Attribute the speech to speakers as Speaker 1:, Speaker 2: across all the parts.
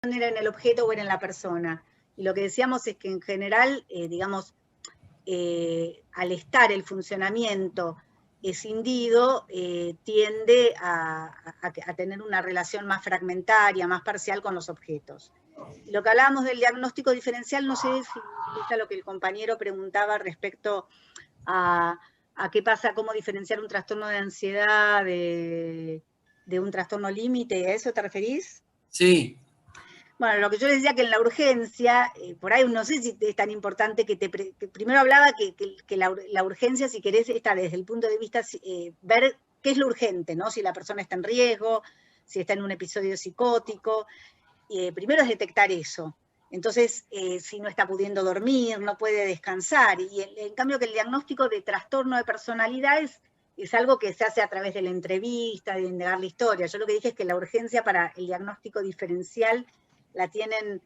Speaker 1: era en el objeto o era en la persona. Y lo que decíamos es que en general, digamos, al estar el funcionamiento escindido, tiende a tener una relación más fragmentaria, más parcial con los objetos. Y lo que hablábamos del diagnóstico diferencial, no sé si es lo que el compañero preguntaba respecto a qué pasa, cómo diferenciar un trastorno de ansiedad de un trastorno límite, ¿a eso te referís?
Speaker 2: Sí.
Speaker 1: Bueno, lo que yo les decía que en la urgencia, por ahí no sé si es tan importante que primero hablaba que la urgencia, si querés, está desde el punto de vista, ver qué es lo urgente, ¿no? Si la persona está en riesgo, si está en un episodio psicótico. Primero es detectar eso. Entonces, si no está pudiendo dormir, no puede descansar. Y en cambio que el diagnóstico de trastorno de personalidad es algo que se hace a través de la entrevista, de indagar la historia. Yo lo que dije es que la urgencia para el diagnóstico diferencial la tienen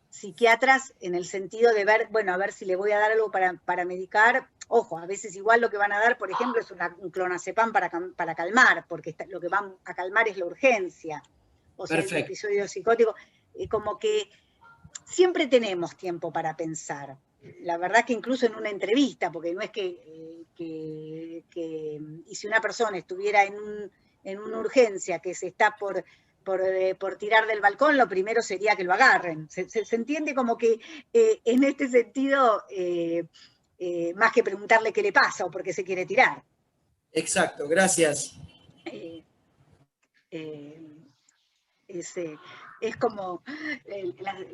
Speaker 1: psiquiatras en el sentido de ver, bueno, a ver si le voy a dar algo para medicar. Ojo, a veces igual lo que van a dar, por ejemplo, es un clonazepam para calmar, porque lo que van a calmar es la urgencia. O sea, el episodio psicótico, como que siempre tenemos tiempo para pensar. La verdad que incluso en una entrevista, porque no es y si una persona estuviera en una urgencia que se está por tirar del balcón, lo primero sería que lo agarren. Se entiende como que en este sentido, más que preguntarle qué le pasa o por qué se quiere tirar.
Speaker 2: Exacto, gracias.
Speaker 1: Es como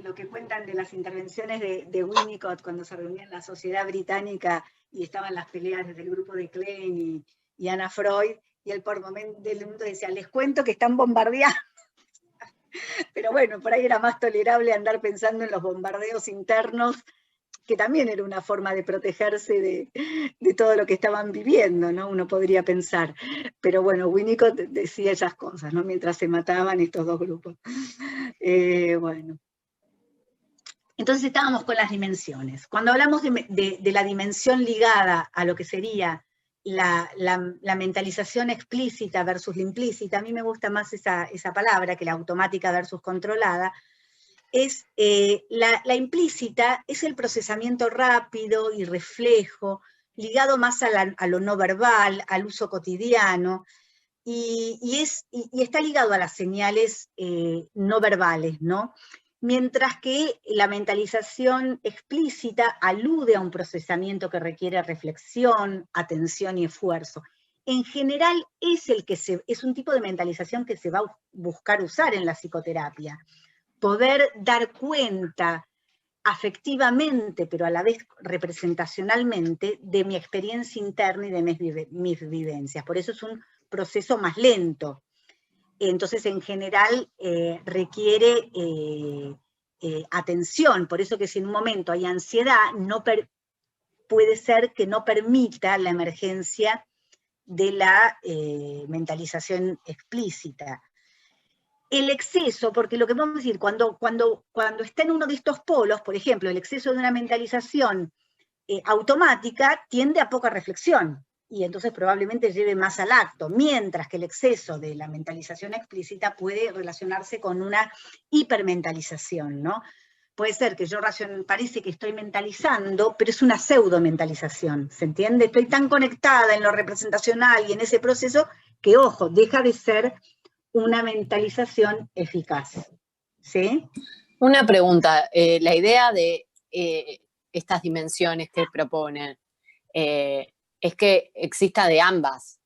Speaker 1: lo que cuentan de las intervenciones de Winnicott cuando se reunía en la Sociedad Británica y estaban las peleas desde el grupo de Klein y Anna Freud, y él por momento del mundo decía, les cuento que están bombardeando. Pero bueno, por ahí era más tolerable andar pensando en los bombardeos internos, que también era una forma de protegerse de todo lo que estaban viviendo, ¿no? Uno podría pensar. Pero bueno, Winnicott decía esas cosas, ¿no? Mientras se mataban estos dos grupos. Bueno. Entonces estábamos con las dimensiones. Cuando hablamos de la dimensión ligada a lo que sería la mentalización explícita versus la implícita, a mí me gusta más esa palabra que la automática versus controlada, es la implícita es el procesamiento rápido y reflejo, ligado más a lo no verbal, al uso cotidiano, y está ligado a las señales no verbales, ¿no? Mientras que la mentalización explícita alude a un procesamiento que requiere reflexión, atención y esfuerzo. En general es un tipo de mentalización que se va a buscar usar en la psicoterapia. Poder dar cuenta afectivamente, pero a la vez representacionalmente, de mi experiencia interna y de mis vivencias. Por eso es un proceso más lento. Entonces, en general, requiere atención. Por eso que si en un momento hay ansiedad, puede ser que no permita la emergencia de la mentalización explícita. El exceso, porque lo que vamos a decir, cuando está en uno de estos polos, por ejemplo, el exceso de una mentalización automática tiende a poca reflexión, y entonces probablemente lleve más al acto, mientras que el exceso de la mentalización explícita puede relacionarse con una hipermentalización, ¿no? Puede ser que parece que estoy mentalizando, pero es una pseudo-mentalización, ¿se entiende? Estoy tan conectada en lo representacional y en ese proceso que, ojo, deja de ser una mentalización eficaz. ¿Sí?
Speaker 3: Una pregunta, la idea de estas dimensiones que proponen es que exista de ambas.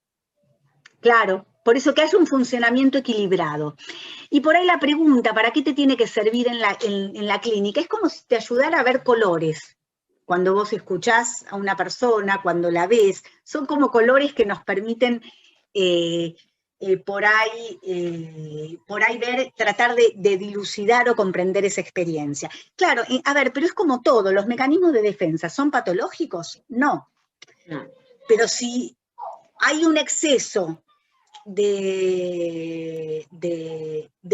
Speaker 1: Claro, por eso que haya un funcionamiento equilibrado. Y por ahí la pregunta, ¿para qué te tiene que servir en la clínica? Es como si te ayudara a ver colores. Cuando vos escuchás a una persona, cuando la ves, son como colores que nos permiten por ahí tratar de dilucidar o comprender esa experiencia. Claro, a ver, pero es como todo, ¿los mecanismos de defensa son patológicos? No. Pero si hay un exceso de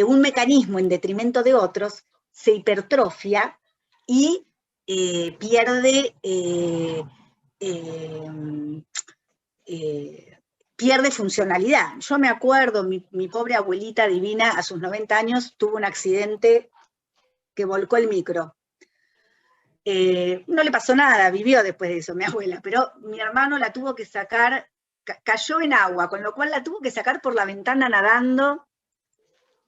Speaker 1: un mecanismo en detrimento de otros, se hipertrofia y pierde funcionalidad. Yo me acuerdo, mi pobre abuelita divina, a sus 90 años, tuvo un accidente que volcó el micro. No le pasó nada, vivió después de eso mi abuela, pero mi hermano la tuvo que sacar, cayó en agua, con lo cual la tuvo que sacar por la ventana nadando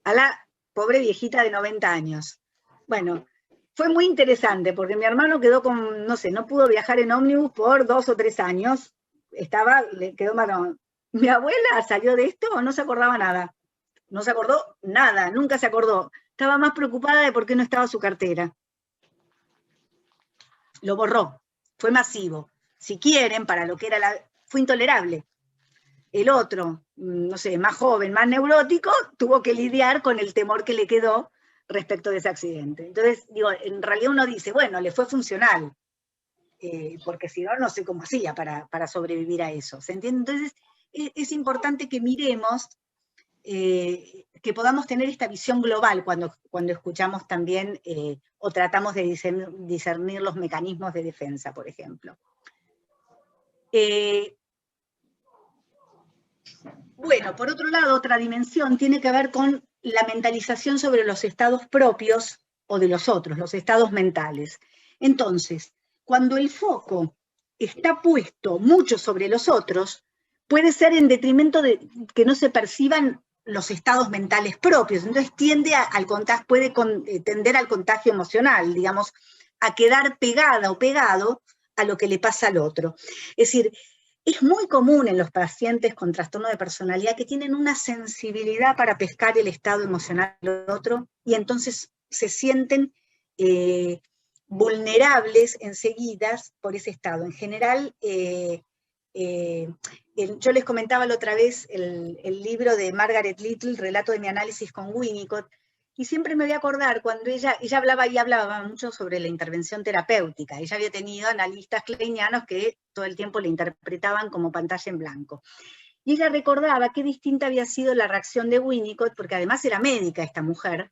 Speaker 1: a la pobre viejita de 90 años. Bueno, fue muy interesante porque mi hermano quedó con, no sé, no pudo viajar en ómnibus por 2 o 3 años, le quedó marrón. Mi abuela salió de esto, no se acordaba nada, no se acordó nada, nunca se acordó. Estaba más preocupada de por qué no estaba su cartera. Lo borró, fue masivo. Si quieren, para lo que era fue intolerable. El otro, no sé, más joven, más neurótico, tuvo que lidiar con el temor que le quedó respecto de ese accidente. Entonces, digo, en realidad uno dice, bueno, le fue funcional, porque si no, no sé cómo hacía para sobrevivir a eso. ¿Se entiende? Entonces, es importante que miremos, que podamos tener esta visión global cuando escuchamos también o tratamos de discernir los mecanismos de defensa, por ejemplo. Bueno, por otro lado, otra dimensión tiene que ver con la mentalización sobre los estados propios o de los otros, los estados mentales. Entonces, cuando el foco está puesto mucho sobre los otros, puede ser en detrimento de que no se perciban los estados mentales propios. Entonces puede tender al contagio emocional, digamos, a quedar pegada o pegado a lo que le pasa al otro. Es decir, es muy común en los pacientes con trastorno de personalidad que tienen una sensibilidad para pescar el estado emocional del otro y entonces se sienten vulnerables enseguida por ese estado. En general, yo les comentaba la otra vez el libro de Margaret Little, Relato de mi análisis con Winnicott, y siempre me voy a acordar cuando ella hablaba mucho sobre la intervención terapéutica. Ella había tenido analistas kleinianos que todo el tiempo le interpretaban como pantalla en blanco. Y ella recordaba qué distinta había sido la reacción de Winnicott, porque además era médica esta mujer,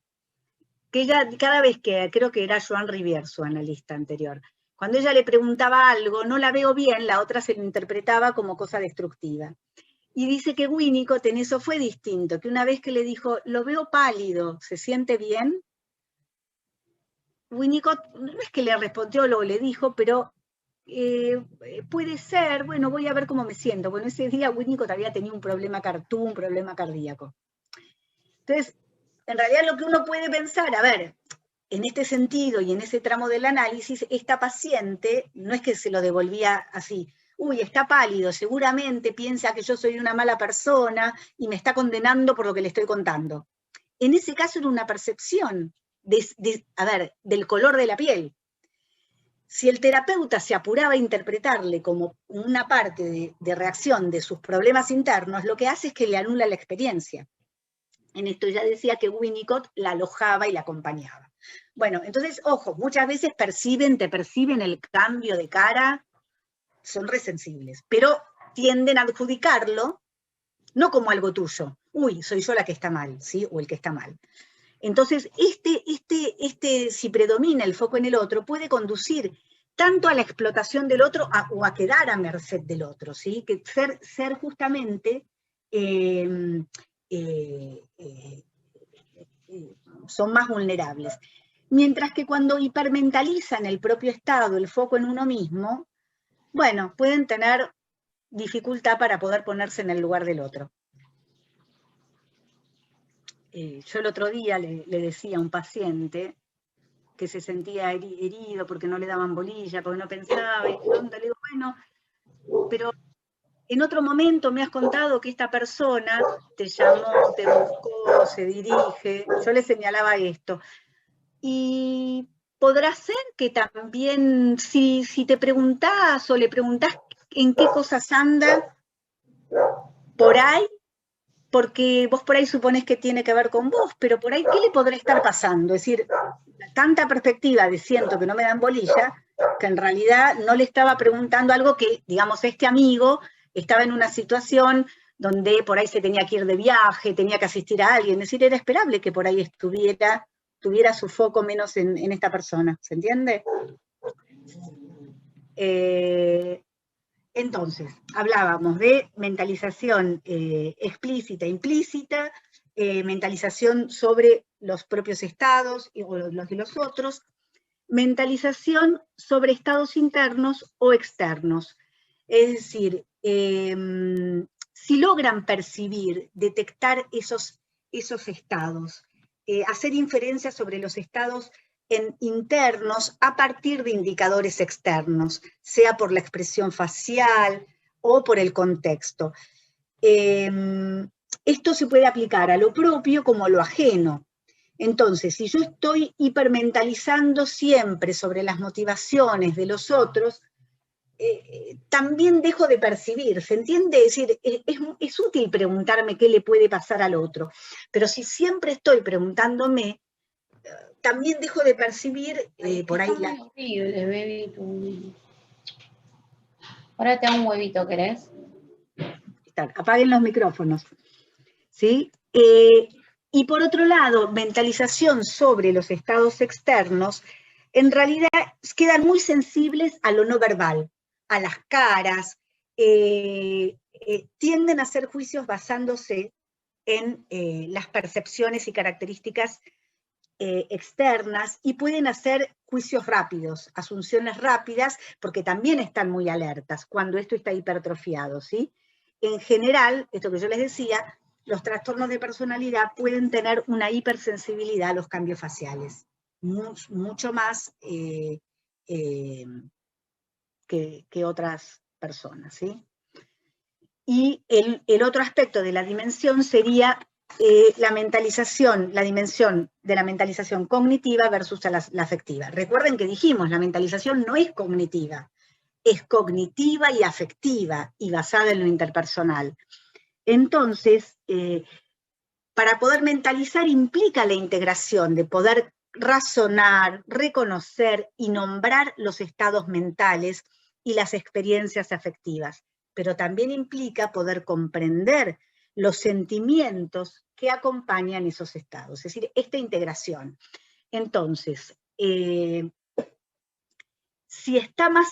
Speaker 1: que ella cada vez que, creo que era Joan Rivière, su analista anterior, cuando ella le preguntaba algo, no la veo bien, la otra se lo interpretaba como cosa destructiva. Y dice que Winnicott en eso fue distinto, que una vez que le dijo, lo veo pálido, ¿se siente bien? Winnicott no es que le respondió lo que le dijo, pero puede ser, bueno, voy a ver cómo me siento. Bueno, ese día Winnicott había tenido un problema cardíaco. Entonces, en realidad lo que uno puede pensar, a ver, en este sentido y en ese tramo del análisis, esta paciente no es que se lo devolvía así, uy, está pálido, seguramente piensa que yo soy una mala persona y me está condenando por lo que le estoy contando. En ese caso era una percepción del color de la piel. Si el terapeuta se apuraba a interpretarle como una parte de reacción de sus problemas internos, lo que hace es que le anula la experiencia. En esto ya decía que Winnicott la alojaba y la acompañaba. Bueno, entonces, ojo, muchas veces te perciben el cambio de cara, son resensibles, pero tienden a adjudicarlo no como algo tuyo. Uy, soy yo la que está mal, ¿sí? O el que está mal. Entonces, si predomina el foco en el otro, puede conducir tanto a la explotación del otro o a quedar a merced del otro, ¿sí? Que ser justamente son más vulnerables. Mientras que cuando hipermentalizan el propio estado, el foco en uno mismo, bueno, pueden tener dificultad para poder ponerse en el lugar del otro. Yo el otro día le decía a un paciente que se sentía herido porque no le daban bolilla, porque no pensaba, y le digo, bueno, pero en otro momento me has contado que esta persona te llamó, te buscó, se dirige, yo le señalaba esto. Y podrá ser que también, si te preguntás o le preguntás en qué cosas anda, por ahí, porque vos por ahí suponés que tiene que ver con vos, pero por ahí, ¿qué le podrá estar pasando? Es decir, tanta perspectiva de siento que no me dan bolilla, que en realidad no le estaba preguntando algo que, digamos, este amigo estaba en una situación donde por ahí se tenía que ir de viaje, tenía que asistir a alguien, es decir, era esperable que por ahí tuviera su foco menos en esta persona, ¿se entiende? Entonces, hablábamos de mentalización explícita, implícita, mentalización sobre los propios estados o los de los otros, mentalización sobre estados internos o externos. Es decir, si logran percibir, detectar esos estados, hacer inferencias sobre los estados internos a partir de indicadores externos, sea por la expresión facial o por el contexto. Esto se puede aplicar a lo propio como a lo ajeno. Entonces, si yo estoy hipermentalizando siempre sobre las motivaciones de los otros, también dejo de percibir, ¿se entiende? Es decir, es útil preguntarme qué le puede pasar al otro, pero si siempre estoy preguntándome, también dejo de percibir por ahí la...
Speaker 4: Horrible, bebito. Ahora te hago un huevito, ¿querés?
Speaker 1: Apaguen los micrófonos, ¿sí? Y por otro lado, mentalización sobre los estados externos, en realidad quedan muy sensibles a lo no verbal, a las caras, tienden a hacer juicios basándose en las percepciones y características externas y pueden hacer juicios rápidos, asunciones rápidas, porque también están muy alertas cuando esto está hipertrofiado, ¿sí? En general, esto que yo les decía, los trastornos de personalidad pueden tener una hipersensibilidad a los cambios faciales, mucho más que otras personas, ¿sí? Y el otro aspecto de la dimensión sería la mentalización, la dimensión de la mentalización cognitiva versus la afectiva. Recuerden que dijimos, la mentalización no es cognitiva, es cognitiva y afectiva y basada en lo interpersonal. Entonces, para poder mentalizar implica la integración de poder razonar, reconocer y nombrar los estados mentales y las experiencias afectivas, pero también implica poder comprender los sentimientos que acompañan esos estados, es decir, esta integración. Entonces, si está más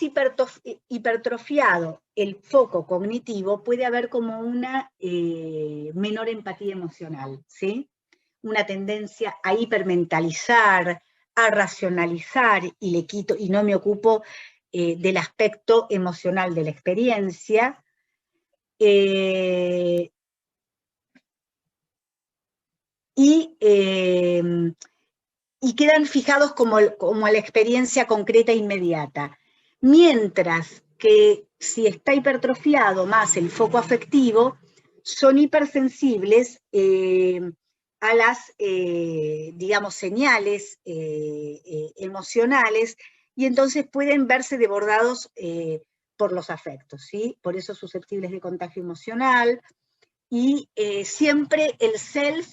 Speaker 1: hipertrofiado el foco cognitivo, puede haber como una menor empatía emocional, ¿sí? Una tendencia a hipermentalizar, a racionalizar, y le quito, y no me ocupo del aspecto emocional de la experiencia. Y quedan fijados como a la experiencia concreta e inmediata. Mientras que si está hipertrofiado más el foco afectivo, son hipersensibles a las, digamos, señales emocionales, y entonces pueden verse desbordados por los afectos, ¿sí? Por eso susceptibles de contagio emocional, y siempre el self,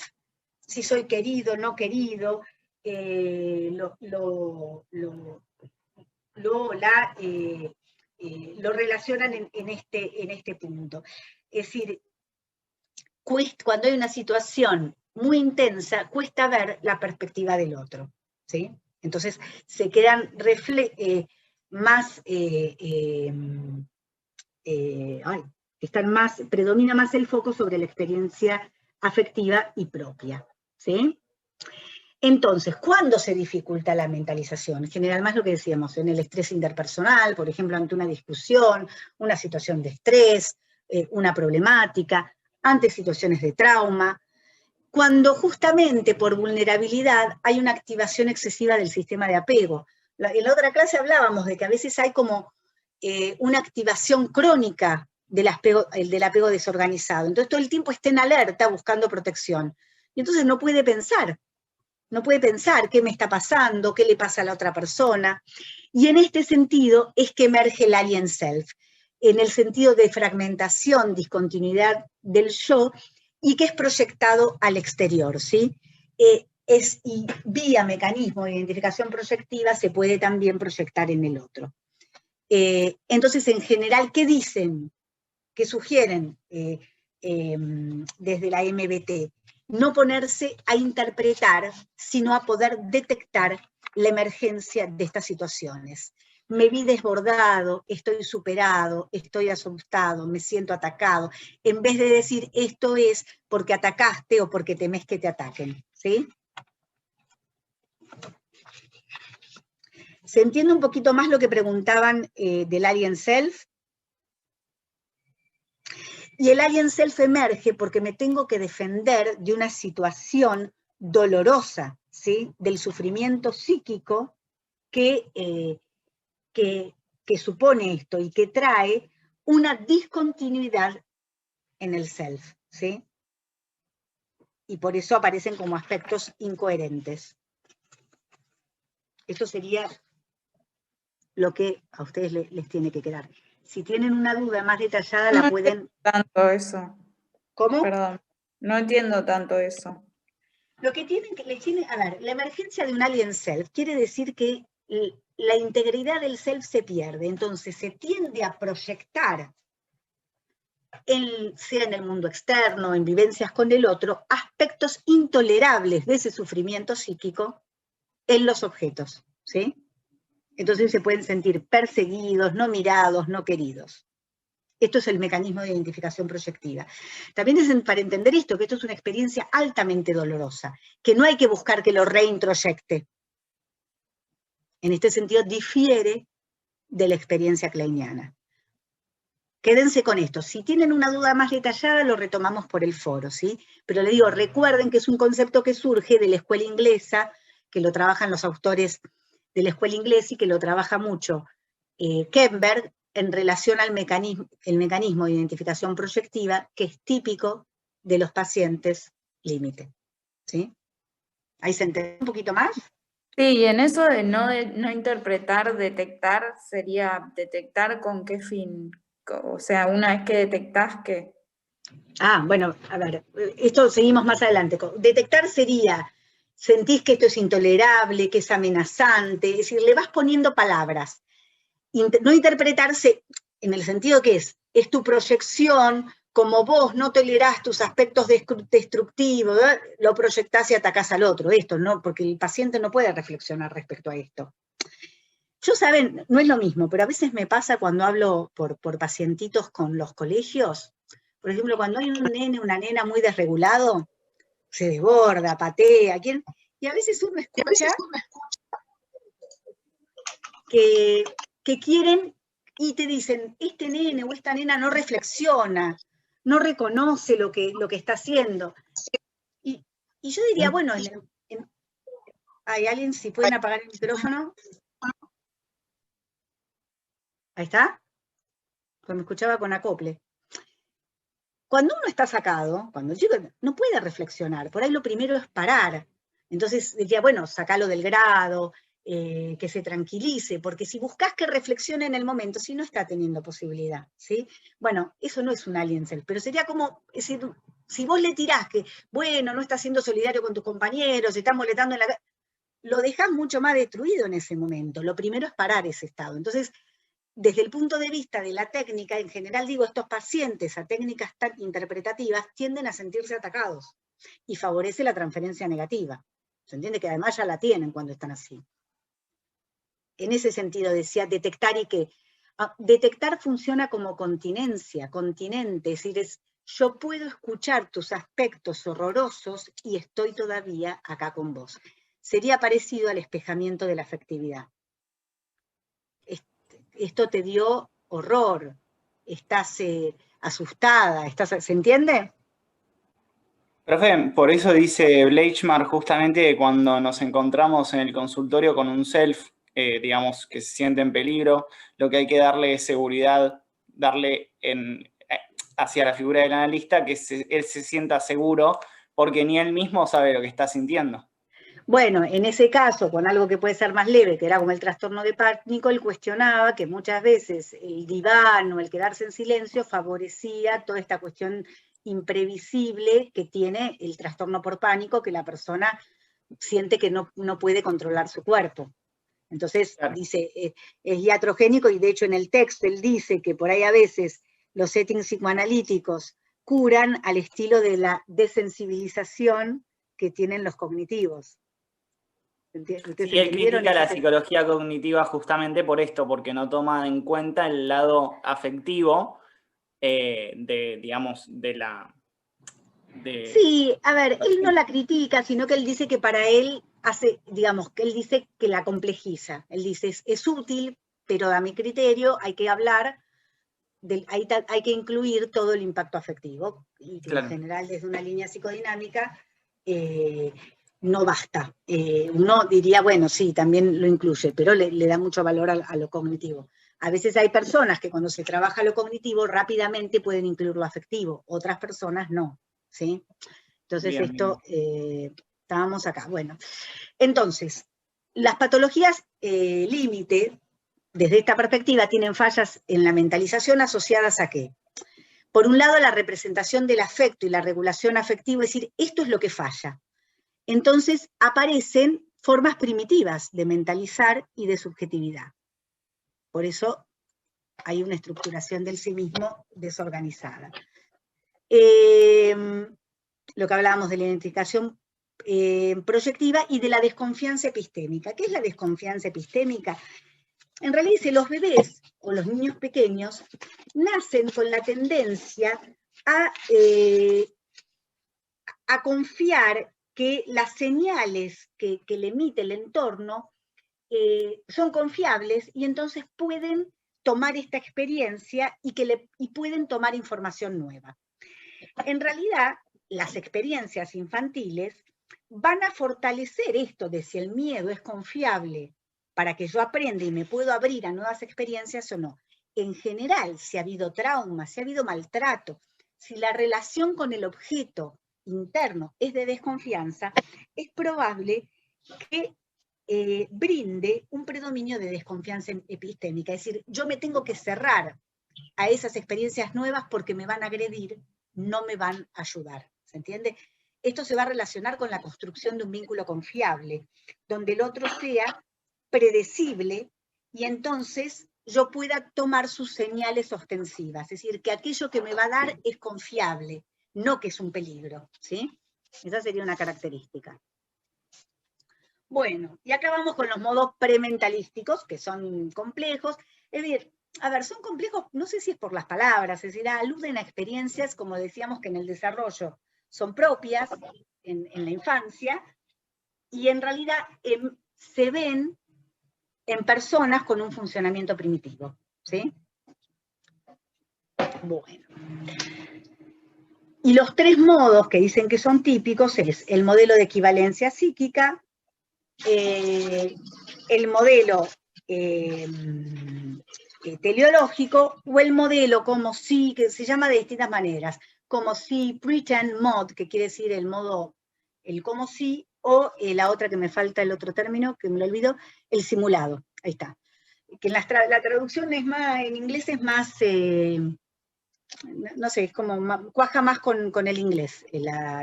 Speaker 1: si soy querido, no querido, lo relacionan en este punto. Es decir, cuando hay una situación muy intensa, cuesta ver la perspectiva del otro, ¿sí? Entonces se quedan predomina más el foco sobre la experiencia afectiva y propia, ¿sí? Entonces, ¿cuándo se dificulta la mentalización? En general, más lo que decíamos, en el estrés interpersonal, por ejemplo, ante una discusión, una situación de estrés, una problemática, ante situaciones de trauma, cuando justamente por vulnerabilidad hay una activación excesiva del sistema de apego. En la otra clase hablábamos de que a veces hay como una activación crónica del apego desorganizado. Entonces todo el tiempo está en alerta buscando protección. Y entonces no puede pensar qué me está pasando, qué le pasa a la otra persona. Y en este sentido es que emerge el alien self, en el sentido de fragmentación, discontinuidad del yo, y que es proyectado al exterior, ¿sí? Y vía mecanismo de identificación proyectiva se puede también proyectar en el otro. Entonces, en general, ¿qué dicen? ¿Qué sugieren desde la MBT? No ponerse a interpretar, sino a poder detectar la emergencia de estas situaciones. Me vi desbordado, estoy superado, estoy asustado, me siento atacado, en vez de decir esto es porque atacaste o porque temes que te ataquen, ¿sí? ¿Se entiende un poquito más lo que preguntaban del alien self? Y el alien self emerge porque me tengo que defender de una situación dolorosa, ¿sí? Del sufrimiento psíquico que supone esto y que trae una discontinuidad en el self, ¿sí? Y por eso aparecen como aspectos incoherentes. Esto sería lo que a ustedes les tiene que quedar. Si tienen una duda más detallada, la pueden...
Speaker 5: No tanto eso.
Speaker 1: ¿Cómo?
Speaker 5: Perdón, no entiendo tanto eso.
Speaker 1: Lo que tienen que... A ver, la emergencia de un alien self quiere decir que la integridad del self se pierde, entonces se tiende a proyectar, sea en el mundo externo, en vivencias con el otro, aspectos intolerables de ese sufrimiento psíquico en los objetos, ¿sí? Entonces se pueden sentir perseguidos, no mirados, no queridos. Esto es el mecanismo de identificación proyectiva. También es para entender esto, que esto es una experiencia altamente dolorosa, que no hay que buscar que lo reintroyecte. En este sentido difiere de la experiencia kleiniana. Quédense con esto. Si tienen una duda más detallada, lo retomamos por el foro, ¿sí? Pero les digo, recuerden que es un concepto que surge de la escuela inglesa, que lo trabajan los autores de la escuela inglesa y que lo trabaja mucho Kemberg en relación al mecanismo de identificación proyectiva que es típico de los pacientes límite, ¿sí? ¿Ahí se entiende un poquito más?
Speaker 5: Sí, y en eso de no interpretar, detectar, sería detectar con qué fin. O sea, una vez que detectás que...
Speaker 1: Ah, bueno, a ver, esto seguimos más adelante. Detectar sería, sentís que esto es intolerable, que es amenazante, es decir, le vas poniendo palabras. No interpretarse en el sentido que es tu proyección, como vos no tolerás tus aspectos destructivos, lo proyectás y atacás al otro, esto, ¿no? Porque el paciente no puede reflexionar respecto a esto. Yo, saben, no es lo mismo, pero a veces me pasa cuando hablo por pacientitos con los colegios, por ejemplo, cuando hay un nene, una nena muy desregulado, se desborda, patea, y a veces uno escucha que quieren y te dicen, este nene o esta nena no reflexiona, no reconoce lo que está haciendo. Y yo diría, bueno, ¿hay alguien, si pueden apagar el micrófono? Ahí está. Pues me escuchaba con acople. Cuando uno está sacado, cuando el chico no puede reflexionar, por ahí lo primero es parar. Entonces diría, bueno, sacalo del grado, que se tranquilice, porque si buscas que reflexione en el momento, si no está teniendo posibilidad, ¿sí? Bueno, eso no es un alien self, pero sería como, es decir, si vos le tirás que, bueno, no estás siendo solidario con tus compañeros, se están molestando en la... lo dejás mucho más destruido en ese momento. Lo primero es parar ese estado. Entonces, desde el punto de vista de la técnica, en general digo, estos pacientes a técnicas tan interpretativas tienden a sentirse atacados y favorece la transferencia negativa. ¿Se entiende? Que además ya la tienen cuando están así. En ese sentido decía detectar y que detectar funciona como continencia, continente, es decir, yo puedo escuchar tus aspectos horrorosos y estoy todavía acá con vos. Sería parecido al espejamiento de la afectividad. Esto te dio horror, estás asustada, ¿se entiende?
Speaker 6: Profe, por eso dice Bleichmar justamente que cuando nos encontramos en el consultorio con un self, digamos, que se siente en peligro, lo que hay que darle es seguridad, darle hacia la figura del analista que él se sienta seguro, porque ni él mismo sabe lo que está sintiendo.
Speaker 1: Bueno, en ese caso, con algo que puede ser más leve, que era como el trastorno de pánico, él cuestionaba que muchas veces el diván o el quedarse en silencio favorecía toda esta cuestión imprevisible que tiene el trastorno por pánico, que la persona siente que no puede controlar su cuerpo. Entonces, claro, dice, es iatrogénico, y de hecho en el texto él dice que por ahí a veces los settings psicoanalíticos curan al estilo de la desensibilización que tienen los cognitivos.
Speaker 6: Sí, él critica la psicología cognitiva justamente por esto, porque no toma en cuenta el lado afectivo digamos, de la...
Speaker 1: Sí, a ver, él no la critica, sino que él dice que para él hace, digamos, que él dice que la complejiza. Él dice, es útil, pero a mi criterio hay que hablar, hay que incluir todo el impacto afectivo, y que en general desde una línea psicodinámica no basta. Uno diría, bueno, sí, también lo incluye, pero le da mucho valor a lo cognitivo. A veces hay personas que cuando se trabaja lo cognitivo rápidamente pueden incluir lo afectivo, otras personas no, ¿sí? Entonces
Speaker 6: Bien,
Speaker 1: esto, estábamos acá. Bueno, entonces, las patologías límite, desde esta perspectiva, tienen fallas en la mentalización asociadas a ¿qué? Por un lado, la representación del afecto y la regulación afectiva, es decir, esto es lo que falla. Entonces aparecen formas primitivas de mentalizar y de subjetividad. Por eso hay una estructuración del sí mismo desorganizada. Lo que hablábamos de la identificación proyectiva y de la desconfianza epistémica. ¿Qué es la desconfianza epistémica? En realidad dice, los bebés o los niños pequeños nacen con la tendencia a confiar que las señales que le emite el entorno son confiables y entonces pueden tomar esta experiencia y pueden tomar información nueva. En realidad, las experiencias infantiles van a fortalecer esto de si el miedo es confiable para que yo aprenda y me puedo abrir a nuevas experiencias o no. En general, si ha habido trauma, si ha habido maltrato, si la relación con el objeto interno es de desconfianza, es probable que brinde un predominio de desconfianza epistémica. Es decir, yo me tengo que cerrar a esas experiencias nuevas porque me van a agredir, no me van a ayudar. ¿Se entiende? Esto se va a relacionar con la construcción de un vínculo confiable, donde el otro sea predecible y entonces yo pueda tomar sus señales ostensivas. Es decir, que aquello que me va a dar es confiable, no que es un peligro, ¿sí? Esa sería una característica. Bueno, y acá vamos con los modos prementalísticos, que son complejos. Es decir, a ver, son complejos, no sé si es por las palabras, es decir, aluden a experiencias, como decíamos, que en el desarrollo son propias en la infancia, y en realidad se ven en personas con un funcionamiento primitivo, ¿sí? Bueno. Y los tres modos que dicen que son típicos es el modelo de equivalencia psíquica, el modelo teleológico o el modelo como si, que se llama de distintas maneras, como si pretend mod, que quiere decir el modo, el como si, o la otra que me falta, el otro término, que me lo olvido, el simulado. Ahí está. Que la traducción es más, en inglés es más, no sé, es como, cuaja más con el inglés.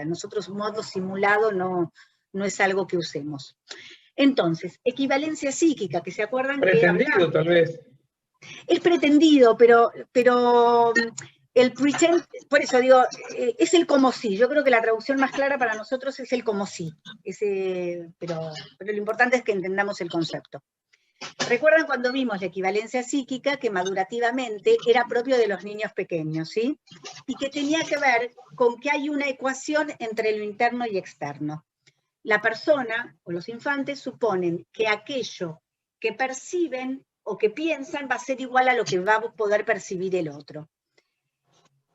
Speaker 1: Nosotros modo simulado no es algo que usemos. Entonces, equivalencia psíquica, que se acuerdan
Speaker 7: pretendido, tal vez.
Speaker 1: Es pretendido, pero el pretend, por eso digo, es el como si. Yo creo que la traducción más clara para nosotros es el como si. Pero lo importante es que entendamos el concepto. ¿Recuerdan cuando vimos la equivalencia psíquica que madurativamente era propio de los niños pequeños, ¿sí? Y que tenía que ver con que hay una ecuación entre lo interno y externo. La persona o los infantes suponen que aquello que perciben o que piensan va a ser igual a lo que va a poder percibir el otro.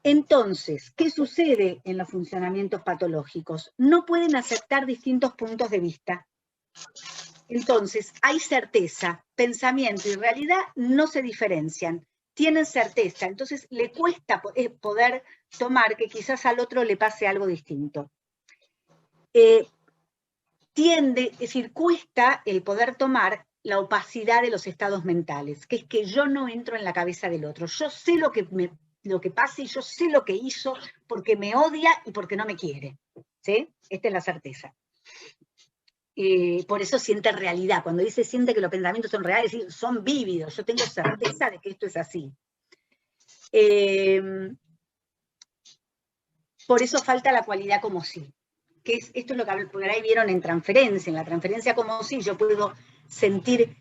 Speaker 1: Entonces, ¿qué sucede en los funcionamientos patológicos? No pueden aceptar distintos puntos de vista. Entonces, hay certeza, pensamiento y realidad no se diferencian, tienen certeza, entonces le cuesta poder tomar que quizás al otro le pase algo distinto. Es decir, cuesta el poder tomar la opacidad de los estados mentales, que es que yo no entro en la cabeza del otro, yo sé lo que pasa y yo sé lo que hizo porque me odia y porque no me quiere, ¿sí? Esta es la certeza. Por eso siente realidad. Cuando dice siente que los pensamientos son reales, es decir, son vívidos, yo tengo certeza de que esto es así. Por eso falta la cualidad como sí. Esto es lo que por ahí vieron en transferencia. En la transferencia como sí yo puedo sentir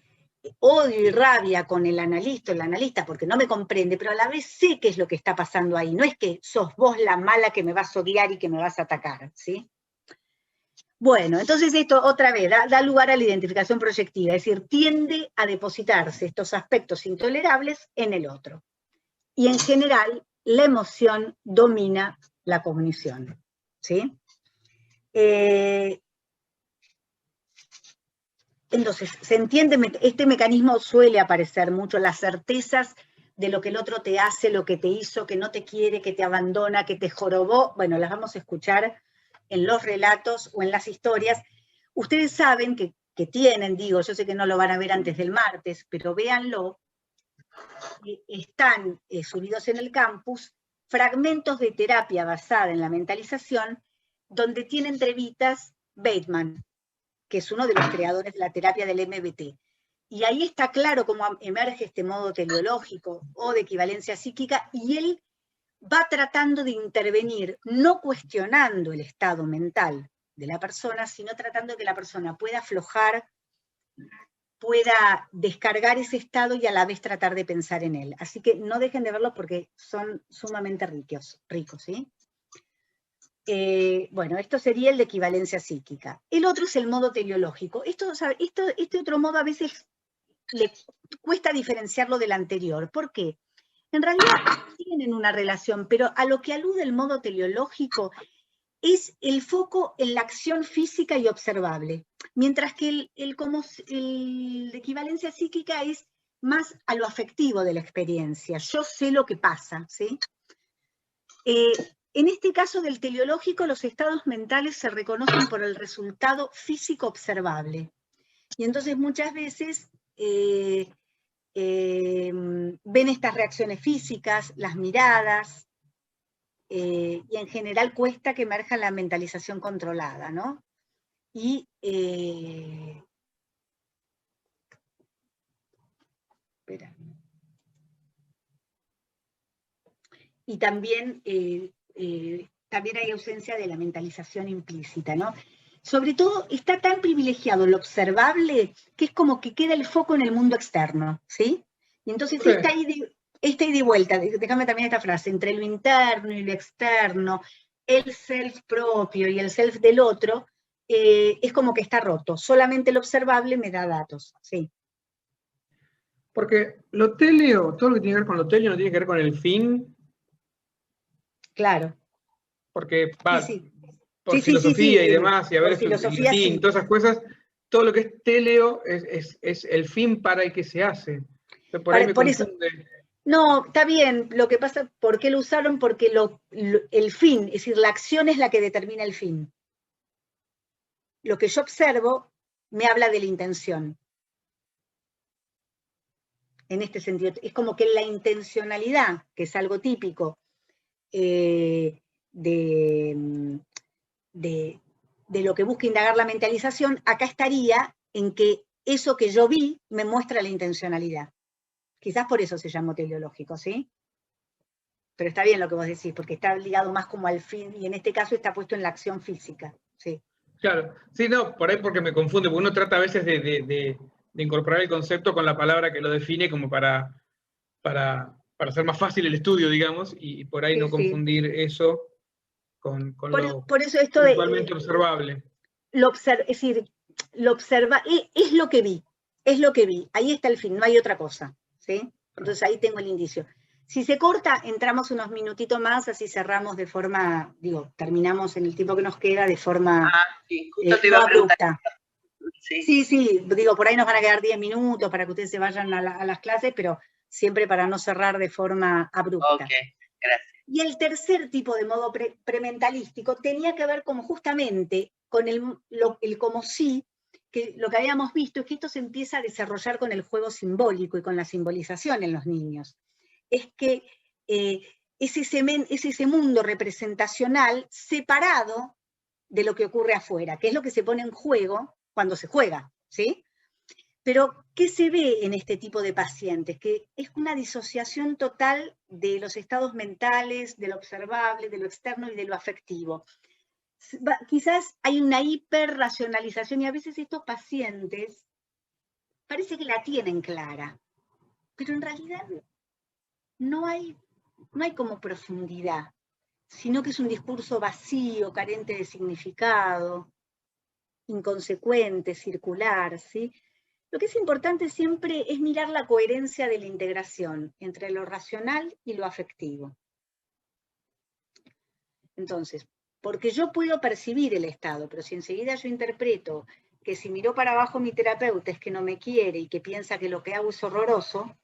Speaker 1: odio y rabia con el analista porque no me comprende, pero a la vez sé qué es lo que está pasando ahí. No es que sos vos la mala que me vas a odiar y que me vas a atacar, ¿sí? Bueno, entonces esto otra vez da lugar a la identificación proyectiva, es decir, tiende a depositarse estos aspectos intolerables en el otro. Y en general, la emoción domina la cognición, ¿sí? Entonces, se entiende, este mecanismo suele aparecer mucho, las certezas de lo que el otro te hace, lo que te hizo, que no te quiere, que te abandona, que te jorobó, bueno, las vamos a escuchar en los relatos o en las historias. Ustedes saben que tienen, digo, yo sé que no lo van a ver antes del martes, pero véanlo, están subidos en el campus fragmentos de terapia basada en la mentalización, donde tiene entrevistas Bateman, que es uno de los creadores de la terapia del MBT. Y ahí está claro cómo emerge este modo teleológico o de equivalencia psíquica, y él va tratando de intervenir, no cuestionando el estado mental de la persona, sino tratando de que la persona pueda aflojar, pueda descargar ese estado y a la vez tratar de pensar en él. Así que no dejen de verlos porque son sumamente ricos, ¿sí? Bueno, esto sería el de equivalencia psíquica. El otro es el modo teleológico. Este otro modo a veces le cuesta diferenciarlo del anterior. ¿Por qué? En realidad tienen una relación, pero a lo que alude el modo teleológico es el foco en la acción física y observable, mientras que el de equivalencia psíquica es más a lo afectivo de la experiencia. Yo sé lo que pasa, ¿sí? En este caso del teleológico, los estados mentales se reconocen por el resultado físico observable. Y entonces muchas veces ven estas reacciones físicas, las miradas, y en general cuesta que emerja la mentalización controlada, ¿no? Y espera. Y también hay ausencia de la mentalización implícita, ¿no? Sobre todo está tan privilegiado lo observable que es como que queda el foco en el mundo externo, ¿sí? Y entonces esta ida y vuelta, déjame también esta frase, entre lo interno y lo externo, el self propio y el self del otro, es como que está roto. Solamente lo observable me da datos, ¿sí?
Speaker 7: Porque lo teleo, todo lo que tiene que ver con lo teleo no tiene que ver con el fin.
Speaker 1: Claro.
Speaker 7: Porque
Speaker 1: Sí.
Speaker 7: por filosofía y demás, y a ver,
Speaker 1: filosofía,
Speaker 7: latín,
Speaker 1: sí.
Speaker 7: todas esas cosas, todo lo que es teleo es el fin para el que se hace. Por ahí me confunde.
Speaker 1: Eso, no, está bien. Lo que pasa, ¿por qué lo usaron? Porque el fin, es decir, la acción es la que determina el fin. Lo que yo observo me habla de la intención. En este sentido, es como que la intencionalidad, que es algo típico de lo que busca indagar la mentalización, acá estaría en que eso que yo vi me muestra la intencionalidad. Quizás por eso se llamó teleológico, ¿sí? Pero está bien lo que vos decís, porque está ligado más como al fin, y en este caso está puesto en la acción física, ¿sí?
Speaker 7: Claro, sí, no, por ahí porque me confunde, porque uno trata a veces de incorporar el concepto con la palabra que lo define como para hacer más fácil el estudio, digamos, y por ahí no confundir eso con lo
Speaker 1: por eso esto
Speaker 7: puntualmente observable.
Speaker 1: Es decir, lo observa, es lo que vi, ahí está el fin, no hay otra cosa, ¿sí? Entonces ahí tengo el indicio. Si se corta, entramos unos minutitos más, así cerramos de forma, terminamos en el tiempo que nos queda de forma
Speaker 8: no
Speaker 1: abrupta. Sí, por ahí nos van a quedar 10 minutos para que ustedes se vayan a las clases, pero siempre para no cerrar de forma abrupta.
Speaker 8: Ok, gracias.
Speaker 1: Y el tercer tipo de modo prementalístico tenía que ver justamente con el como sí, que lo que habíamos visto es que esto se empieza a desarrollar con el juego simbólico y con la simbolización en los niños. Es que es ese mundo representacional separado de lo que ocurre afuera, que es lo que se pone en juego cuando se juega, ¿sí? Pero, ¿qué se ve en este tipo de pacientes? Que es una disociación total de los estados mentales, de lo observable, de lo externo y de lo afectivo. Quizás hay una hiperracionalización y a veces estos pacientes parece que la tienen clara, pero en realidad no hay como profundidad, sino que es un discurso vacío, carente de significado. inconsecuente, circular, ¿sí? Lo que es importante siempre es mirar la coherencia de la integración entre lo racional y lo afectivo. Entonces, porque yo puedo percibir el estado, pero si enseguida yo interpreto que si miró para abajo mi terapeuta es que no me quiere y que piensa que lo que hago es horroroso,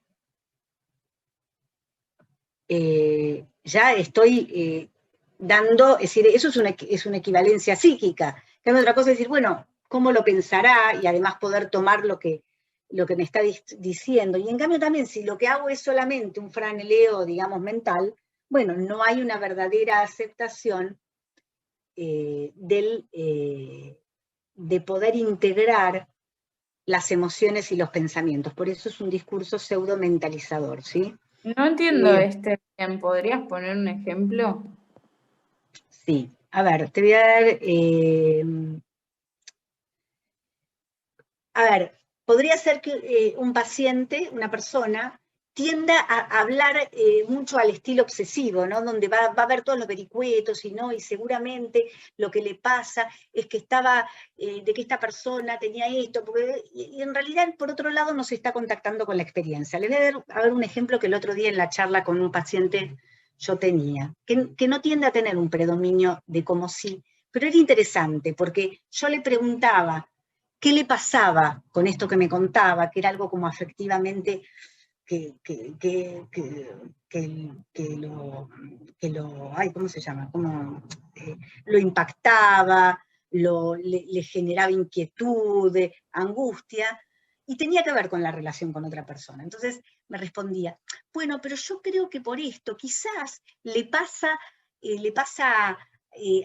Speaker 1: ya estoy dando, es decir, eso es una equivalencia psíquica. También otra cosa es decir, bueno, ¿cómo lo pensará? Y además poder tomar lo que me está diciendo. Y en cambio también, si lo que hago es solamente un franeleo, digamos, mental, bueno, no hay una verdadera aceptación de poder integrar las emociones y los pensamientos. Por eso es un discurso pseudo-mentalizador, ¿sí?
Speaker 5: No entiendo bien. ¿Podrías poner un ejemplo?
Speaker 1: Sí. A ver, te voy a dar... a ver, podría ser que un paciente, una persona, tienda a hablar mucho al estilo obsesivo, ¿no? Donde va a ver todos los vericuetos y seguramente lo que le pasa es que de que esta persona tenía esto, y en realidad por otro lado no se está contactando con la experiencia. Les voy a dar un ejemplo que el otro día en la charla con un paciente yo tenía, que no tiende a tener un predominio de como sí, pero era interesante porque yo le preguntaba qué le pasaba con esto que me contaba, que era algo como afectivamente que lo, ay, ¿cómo se llama? Como, lo impactaba, le generaba inquietud, angustia, y tenía que ver con la relación con otra persona. Entonces me respondía, bueno, pero yo creo que por esto quizás le pasa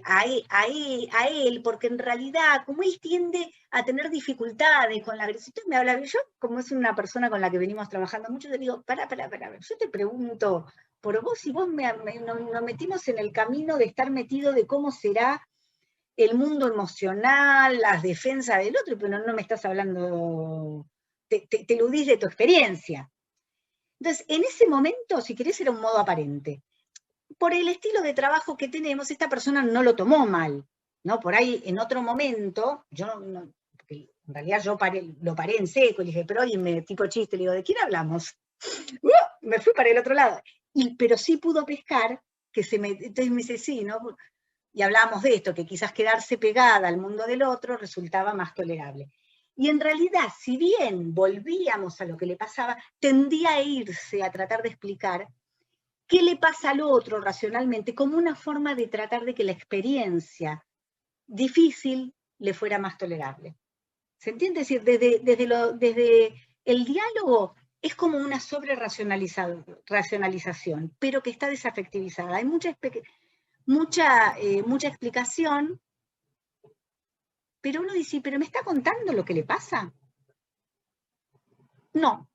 Speaker 1: a él, porque en realidad, como él tiende a tener dificultades con la agresión, me habla, yo como es una persona con la que venimos trabajando mucho, le digo, pará, yo te pregunto por vos y vos nos metimos en el camino de estar metido de cómo será el mundo emocional, las defensas del otro, pero no me estás hablando, te eludís de tu experiencia. Entonces, en ese momento, si querés, era un modo aparente. Por el estilo de trabajo que tenemos, esta persona no lo tomó mal, ¿no? Por ahí, en otro momento, en realidad yo lo paré en seco, y le dije, pero oye, tipo chiste, le digo, ¿de quién hablamos? Me fui para el otro lado. Pero sí pudo pescar, entonces me dice, sí, ¿no? Y hablábamos de esto, que quizás quedarse pegada al mundo del otro resultaba más tolerable. Y en realidad, si bien volvíamos a lo que le pasaba, tendía a irse a tratar de explicar qué le pasa al otro racionalmente, como una forma de tratar de que la experiencia difícil le fuera más tolerable. ¿Se entiende? Es decir, desde el diálogo es como una sobre-racionalización, pero que está desafectivizada. Hay mucha explicación, pero uno dice, ¿pero me está contando lo que le pasa? No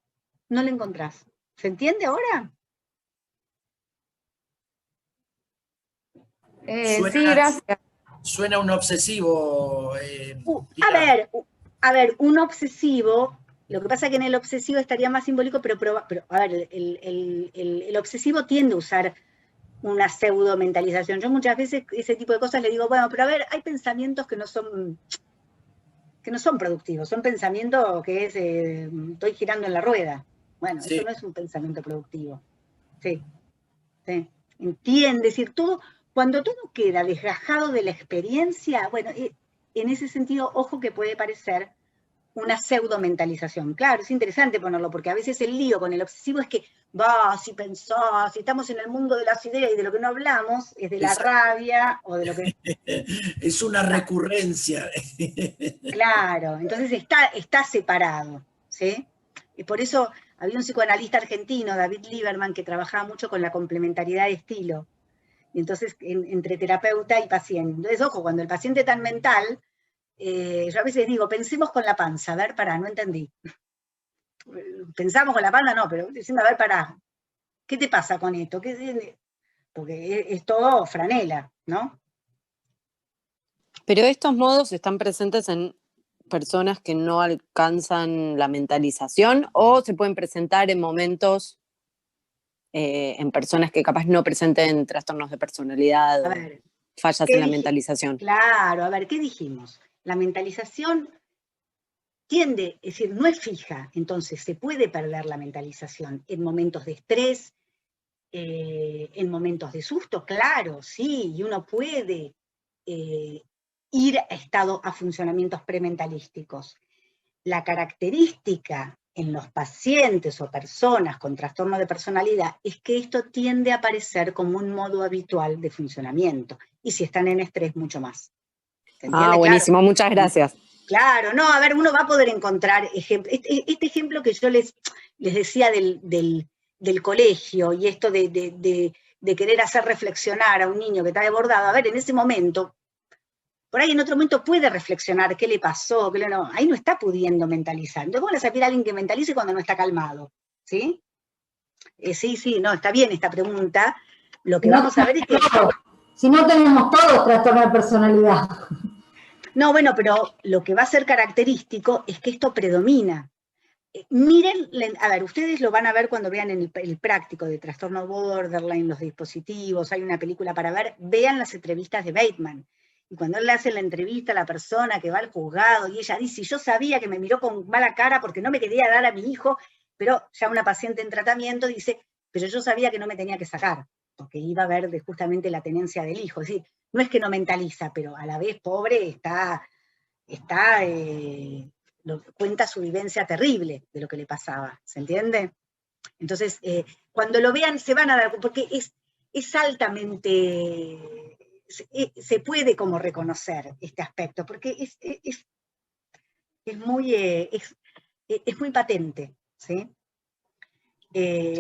Speaker 1: lo encontrás. ¿Se entiende ahora?
Speaker 5: Sí, gracias.
Speaker 2: Suena un obsesivo.
Speaker 1: A ver, un obsesivo, lo que pasa es que en el obsesivo estaría más simbólico, pero a ver, el obsesivo tiende a usar una pseudo-mentalización. Yo muchas veces ese tipo de cosas le digo, bueno, pero a ver, hay pensamientos que no son productivos, son pensamientos que estoy girando en la rueda. Bueno, sí. Eso no es un pensamiento productivo. Sí. Entiende, es decir, cuando todo queda desgajado de la experiencia, bueno, en ese sentido, ojo que puede parecer una pseudo-mentalización. Claro, es interesante ponerlo, porque a veces el lío con el obsesivo es que, si pensás, si estamos en el mundo de las ideas y de lo que no hablamos, es de la rabia o de lo que...
Speaker 2: Es una recurrencia.
Speaker 1: Claro, entonces está separado, ¿sí? Y por eso había un psicoanalista argentino, David Lieberman, que trabajaba mucho con la complementariedad de estilo. Y entonces, entre terapeuta y paciente. Entonces, ojo, cuando el paciente es tan mental, yo a veces digo, pensemos con la panza, a ver, no entendí. Pensamos con la panza, no, pero diciendo, a ver, ¿qué te pasa con esto? Porque es todo franela, ¿no?
Speaker 3: Pero estos modos están presentes en personas que no alcanzan la mentalización o se pueden presentar en momentos en personas que capaz no presenten trastornos de personalidad o fallas en la mentalización.
Speaker 1: Claro, a ver, ¿qué dijimos? La mentalización tiende, es decir, no es fija, entonces se puede perder la mentalización en momentos de estrés, en momentos de susto, claro, sí, y uno puede ir a funcionamientos prementalísticos. La característica en los pacientes o personas con trastorno de personalidad es que esto tiende a aparecer como un modo habitual de funcionamiento, y si están en estrés, mucho más. ¿Se entiende?
Speaker 3: Buenísimo,
Speaker 1: claro.
Speaker 3: Muchas gracias.
Speaker 1: Claro, no, a ver, uno va a poder encontrar ejemplos. Este ejemplo que yo les decía del colegio y esto de querer hacer reflexionar a un niño que está desbordado, a ver, en ese momento, por ahí en otro momento puede reflexionar qué le pasó, no, ahí no está pudiendo mentalizar. Entonces, ¿cómo le vas a pedir a alguien que mentalice cuando no está calmado? ¿Sí? Sí, no, está bien esta pregunta. Lo que vamos a ver es que...
Speaker 9: Si no tenemos todos trastorno de personalidad.
Speaker 1: No, bueno, pero lo que va a ser característico es que esto predomina. Miren, a ver, ustedes lo van a ver cuando vean el práctico de trastorno borderline, los dispositivos, hay una película para ver, vean las entrevistas de Bateman. Y cuando él le hace la entrevista a la persona que va al juzgado y ella dice, yo sabía que me miró con mala cara porque no me quería dar a mi hijo, pero ya una paciente en tratamiento dice, pero yo sabía que no me tenía que sacar, porque iba a ver justamente la tenencia del hijo. Es decir, no es que no mentaliza, pero a la vez pobre cuenta su vivencia terrible de lo que le pasaba, ¿se entiende? Entonces, cuando lo vean se van a dar, porque es altamente, se puede como reconocer este aspecto, porque es muy patente, ¿sí?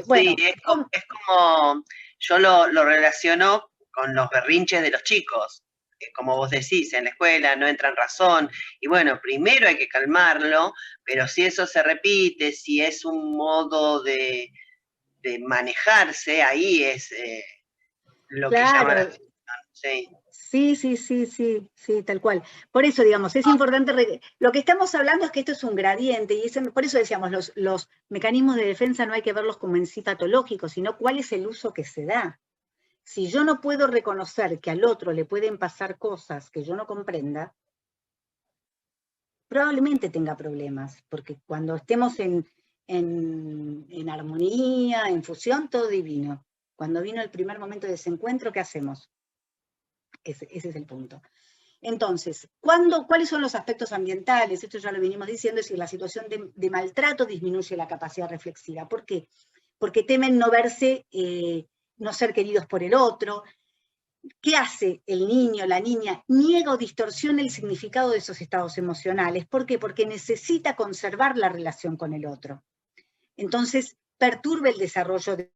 Speaker 1: Bueno,
Speaker 8: Sí, es como yo lo relaciono con los berrinches de los chicos. Como vos decís, en la escuela no entra en razón. Y bueno, primero hay que calmarlo, pero si eso se repite, si es un modo de manejarse, ahí es lo que llama la atención. Sí.
Speaker 1: Sí, tal cual. Por eso, digamos, es importante, lo que estamos hablando es que esto es un gradiente, y por eso decíamos, los mecanismos de defensa no hay que verlos como en sí patológicos, sino cuál es el uso que se da. Si yo no puedo reconocer que al otro le pueden pasar cosas que yo no comprenda, probablemente tenga problemas, porque cuando estemos en armonía, en fusión, todo divino. Cuando vino el primer momento de desencuentro, ¿qué hacemos? Ese es el punto. Entonces, ¿cuáles son los aspectos ambientales? Esto ya lo venimos diciendo, es decir, la situación de maltrato disminuye la capacidad reflexiva. ¿Por qué? Porque temen no verse, no ser queridos por el otro. ¿Qué hace el niño, la niña? Niega o distorsiona el significado de esos estados emocionales. ¿Por qué? Porque necesita conservar la relación con el otro. Entonces, perturba el desarrollo de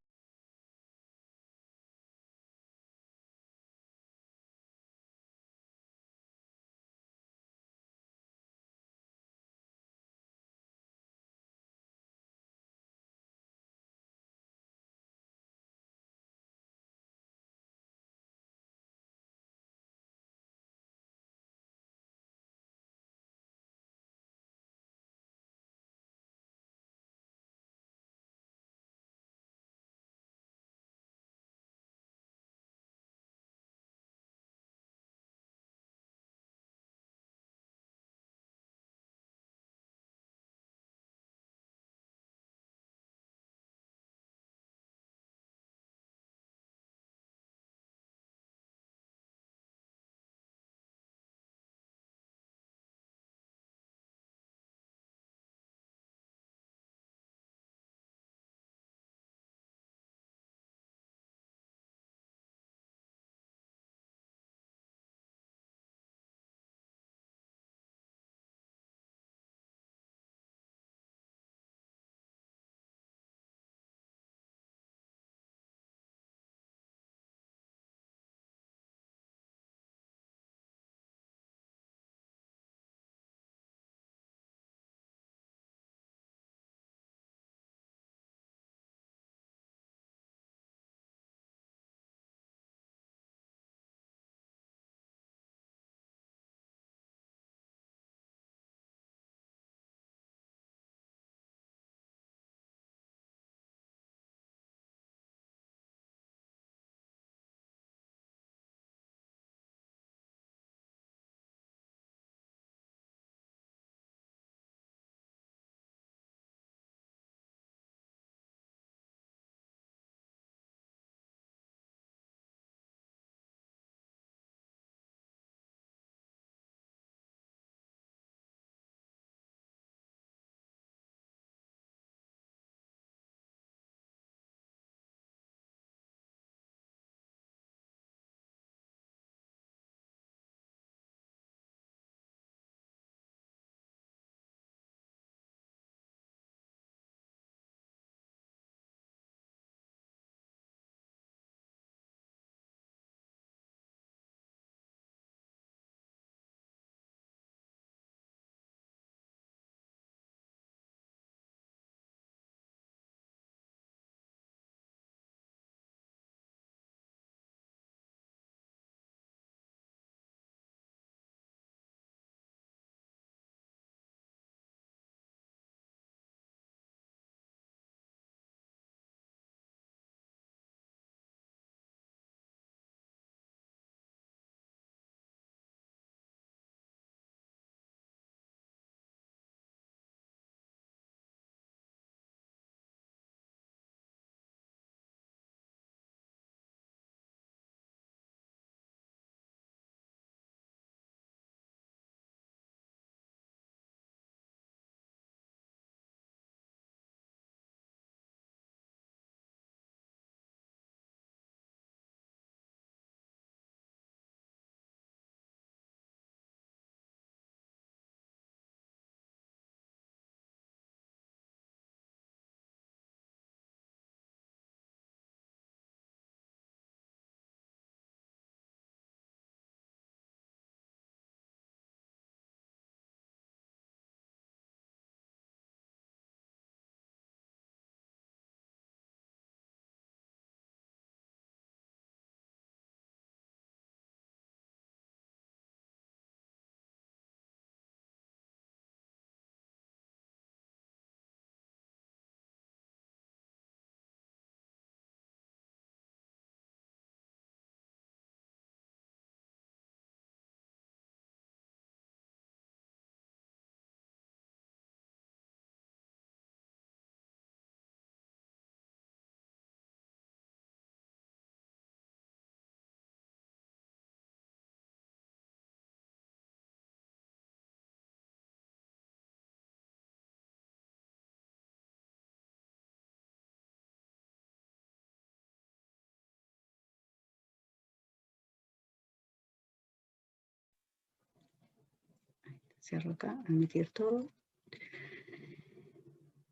Speaker 1: Cierro acá, admitir todo.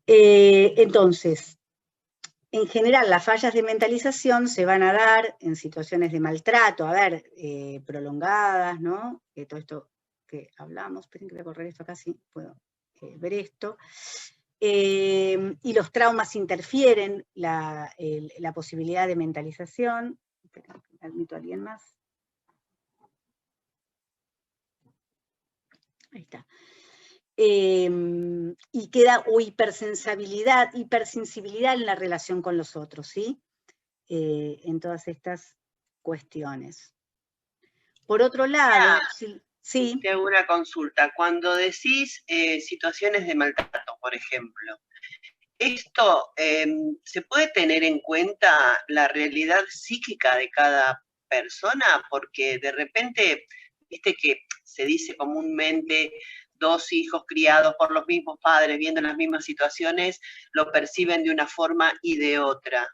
Speaker 1: Entonces, en general, las fallas de mentalización se van a dar en situaciones de maltrato, prolongadas, ¿no? Todo esto que hablamos, esperen que voy a correr esto acá, sí puedo ver esto. Y los traumas interfieren la posibilidad de mentalización. Esperen, admito a alguien más. Ahí está. Y queda hipersensibilidad en la relación con los otros, ¿sí? En todas estas cuestiones. Por otro lado, sí.
Speaker 8: Te hago una consulta. Cuando decís situaciones de maltrato, por ejemplo, ¿esto se puede tener en cuenta la realidad psíquica de cada persona? Porque de repente, viste que se dice comúnmente, 2 hijos criados por los mismos padres, viendo las mismas situaciones, lo perciben de una forma y de otra.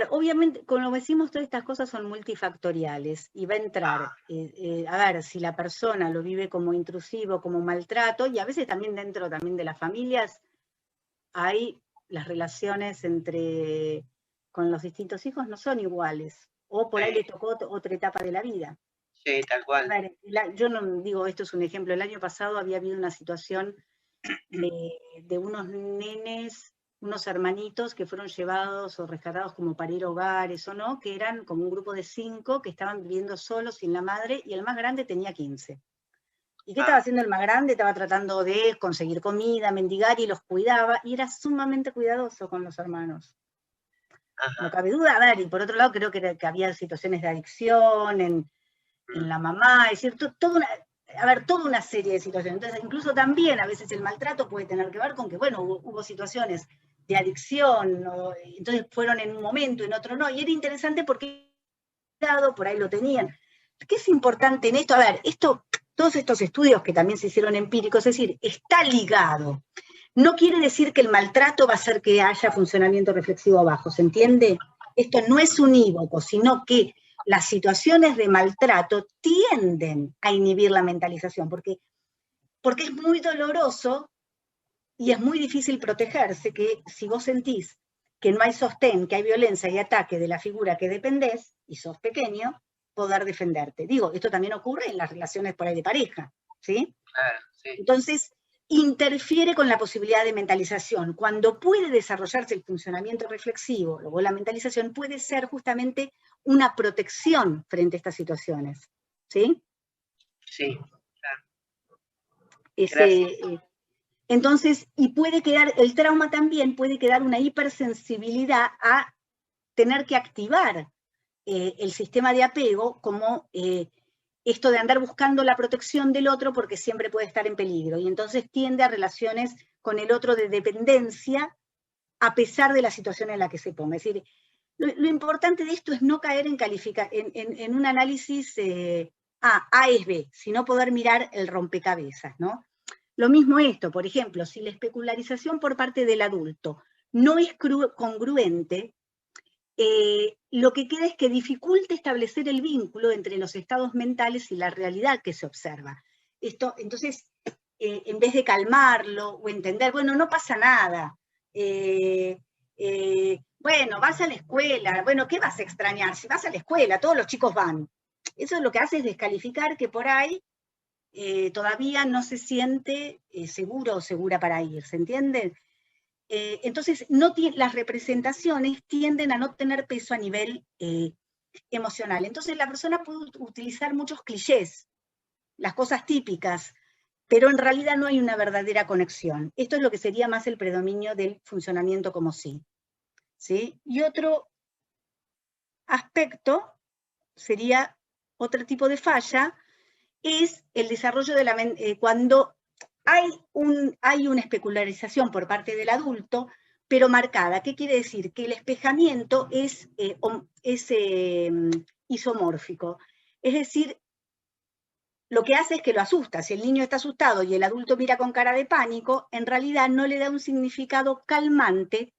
Speaker 1: Obviamente, como decimos, todas estas cosas son multifactoriales y va a entrar, si la persona lo vive como intrusivo, como maltrato, y a veces también dentro de las familias hay las relaciones con los distintos hijos no son iguales, o por ahí le tocó otra etapa de la vida.
Speaker 8: Sí, tal cual.
Speaker 1: Yo no digo, esto es un ejemplo, el año pasado había habido una situación de unos nenes, unos hermanitos que fueron llevados o rescatados como para ir a hogares o no, que eran como un grupo de 5 que estaban viviendo solos sin la madre, y el más grande tenía 15. ¿Y qué estaba haciendo el más grande? Estaba tratando de conseguir comida, mendigar, y los cuidaba, y era sumamente cuidadoso con los hermanos.
Speaker 8: Ajá.
Speaker 1: No cabe duda, y por otro lado creo que había situaciones de adicción en la mamá, es decir, toda una serie de situaciones. Entonces, incluso también a veces el maltrato puede tener que ver con que, bueno, hubo situaciones de adicción, entonces fueron en un momento, en otro no, y era interesante porque por ahí lo tenían. ¿Qué es importante en esto? Todos estos estudios que también se hicieron empíricos, es decir, está ligado. No quiere decir que el maltrato va a hacer que haya funcionamiento reflexivo bajo, ¿se entiende? Esto no es unívoco, sino que las situaciones de maltrato tienden a inhibir la mentalización, porque es muy doloroso y es muy difícil protegerse, que si vos sentís que no hay sostén, que hay violencia y ataque de la figura que dependés, y sos pequeño, poder defenderte. Digo, esto también ocurre en las relaciones por ahí de pareja, ¿sí?
Speaker 8: Claro, sí.
Speaker 1: Entonces, interfiere con la posibilidad de mentalización. Cuando puede desarrollarse el funcionamiento reflexivo, luego la mentalización puede ser justamente una protección frente a estas situaciones, ¿sí?
Speaker 8: Sí, claro.
Speaker 1: Entonces, y puede quedar, el trauma también puede quedar una hipersensibilidad a tener que activar el sistema de apego como esto de andar buscando la protección del otro porque siempre puede estar en peligro, y entonces tiende a relaciones con el otro de dependencia a pesar de la situación en la que se ponga. Es decir, lo importante de esto es no caer en un análisis A es B, sino poder mirar el rompecabezas, ¿no? Lo mismo esto, por ejemplo, si la especularización por parte del adulto no es congruente, lo que queda es que dificulte establecer el vínculo entre los estados mentales y la realidad que se observa. Entonces, en vez de calmarlo o entender, bueno, no pasa nada, bueno, vas a la escuela, bueno, ¿qué vas a extrañar? Si vas a la escuela, todos los chicos van. Eso lo que hace es descalificar que por ahí todavía no se siente seguro o segura para ir, ¿se entiende? Entonces, las representaciones tienden a no tener peso a nivel emocional. Entonces, la persona puede utilizar muchos clichés, las cosas típicas, pero en realidad no hay una verdadera conexión. Esto es lo que sería más el predominio del funcionamiento como sí. ¿Sí? Y otro aspecto sería, otro tipo de falla, es el desarrollo de la mente, cuando hay una especularización por parte del adulto, pero marcada. ¿Qué quiere decir? Que el espejamiento es isomórfico. Es decir, lo que hace es que lo asusta. Si el niño está asustado y el adulto mira con cara de pánico, en realidad no le da un significado calmante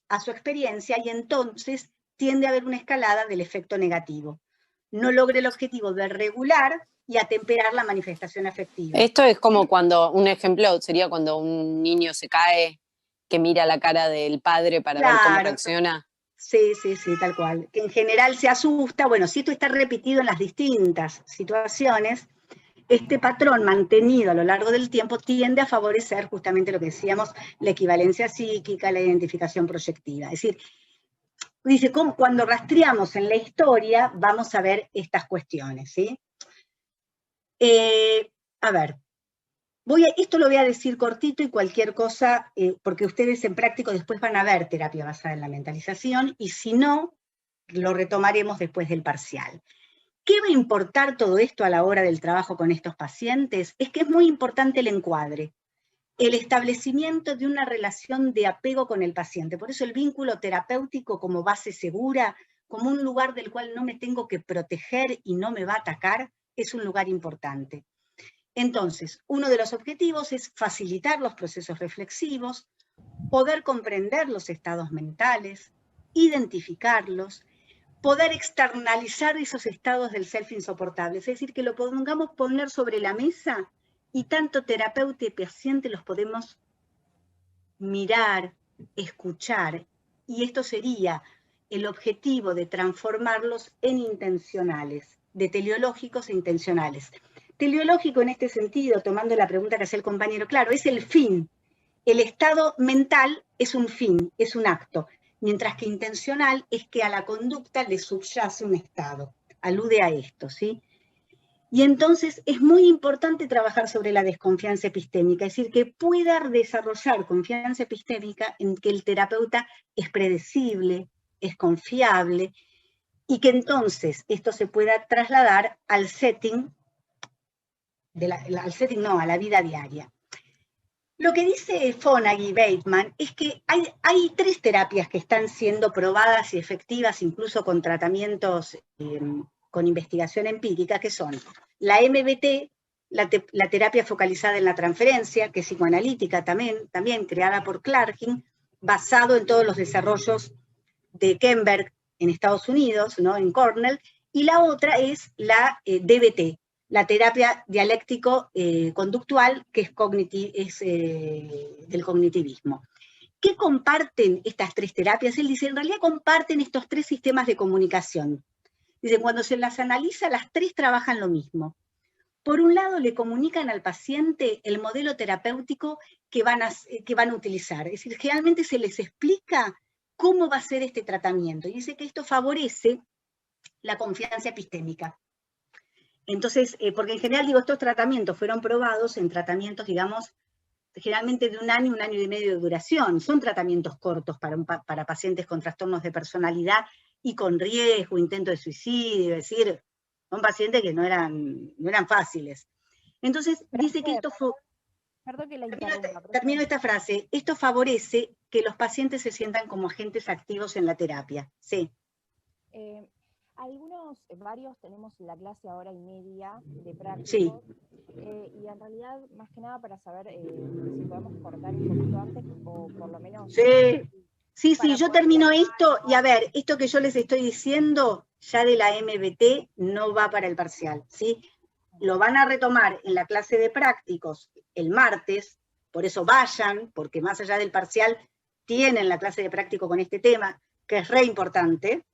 Speaker 1: a su experiencia, y entonces tiende a haber una escalada del efecto negativo. No logra el objetivo de regular, y atemperar la manifestación afectiva.
Speaker 3: Esto es como cuando, un ejemplo sería cuando un niño se cae, que mira la cara del padre para ver cómo reacciona.
Speaker 1: Sí, sí, sí, tal cual. Que en general se asusta. Bueno, si esto está repetido en las distintas situaciones, este patrón mantenido a lo largo del tiempo tiende a favorecer justamente lo que decíamos, la equivalencia psíquica, la identificación proyectiva. Es decir, dice, cuando rastreamos en la historia, vamos a ver estas cuestiones, ¿sí? A ver, esto lo voy a decir cortito y cualquier cosa, porque ustedes en práctico después van a ver terapia basada en la mentalización, y si no, lo retomaremos después del parcial. ¿Qué va a importar todo esto a la hora del trabajo con estos pacientes? Es que es muy importante el encuadre, el establecimiento de una relación de apego con el paciente. Por eso el vínculo terapéutico como base segura, como un lugar del cual no me tengo que proteger y no me va a atacar, es un lugar importante. Entonces, uno de los objetivos es facilitar los procesos reflexivos, poder comprender los estados mentales, identificarlos, poder externalizar esos estados del self insoportable, es decir, que lo pongamos poner sobre la mesa y tanto terapeuta y paciente los podemos mirar, escuchar, y esto sería el objetivo de transformarlos en intencionales, de teleológicos e intencionales. Teleológico en este sentido, tomando la pregunta que hacía el compañero, claro, es el fin. El estado mental es un fin, es un acto, mientras que intencional es que a la conducta le subyace un estado. Alude a esto, ¿sí? Y entonces es muy importante trabajar sobre la desconfianza epistémica, es decir, que pueda desarrollar confianza epistémica en que el terapeuta es predecible, es confiable, y que entonces esto se pueda trasladar al setting, a la vida diaria. Lo que dice Fonagy y Bateman es que hay 3 terapias que están siendo probadas y efectivas, incluso con tratamientos con investigación empírica, que son la MBT, la terapia focalizada en la transferencia, que es psicoanalítica también creada por Clarkin, basado en todos los desarrollos de Kemberg en Estados Unidos, ¿no? En Cornell, y la otra es la DBT, la terapia dialéctico-conductual, que es del cognitivismo. ¿Qué comparten estas 3 terapias? Él dice, en realidad comparten estos 3 sistemas de comunicación. Dice, cuando se las analiza, las 3 trabajan lo mismo. Por un lado, le comunican al paciente el modelo terapéutico que van a utilizar. Es decir, generalmente se les explica cómo va a ser este tratamiento. Y dice que esto favorece la confianza epistémica. Entonces, porque en general, estos tratamientos fueron probados en tratamientos, digamos, generalmente de un año y medio de duración. Son tratamientos cortos para pacientes con trastornos de personalidad y con riesgo, intento de suicidio, es decir, son pacientes que no eran fáciles. Entonces, dice que esto fue...
Speaker 10: Perdón que la interrumpa.
Speaker 1: Termino esta frase. Esto favorece que los pacientes se sientan como agentes activos en la terapia. Sí.
Speaker 10: Varios tenemos la clase a 1:30 de prácticos.
Speaker 1: Sí.
Speaker 10: Y en realidad, más que nada para saber si podemos cortar un poquito antes, o por lo menos...
Speaker 1: Sí, yo termino esto, y a ver, esto que yo les estoy diciendo, ya de la MBT, no va para el parcial, ¿sí? Lo van a retomar en la clase de prácticos el martes, por eso vayan, porque más allá del parcial, tienen la clase de práctico con este tema, que es re importante,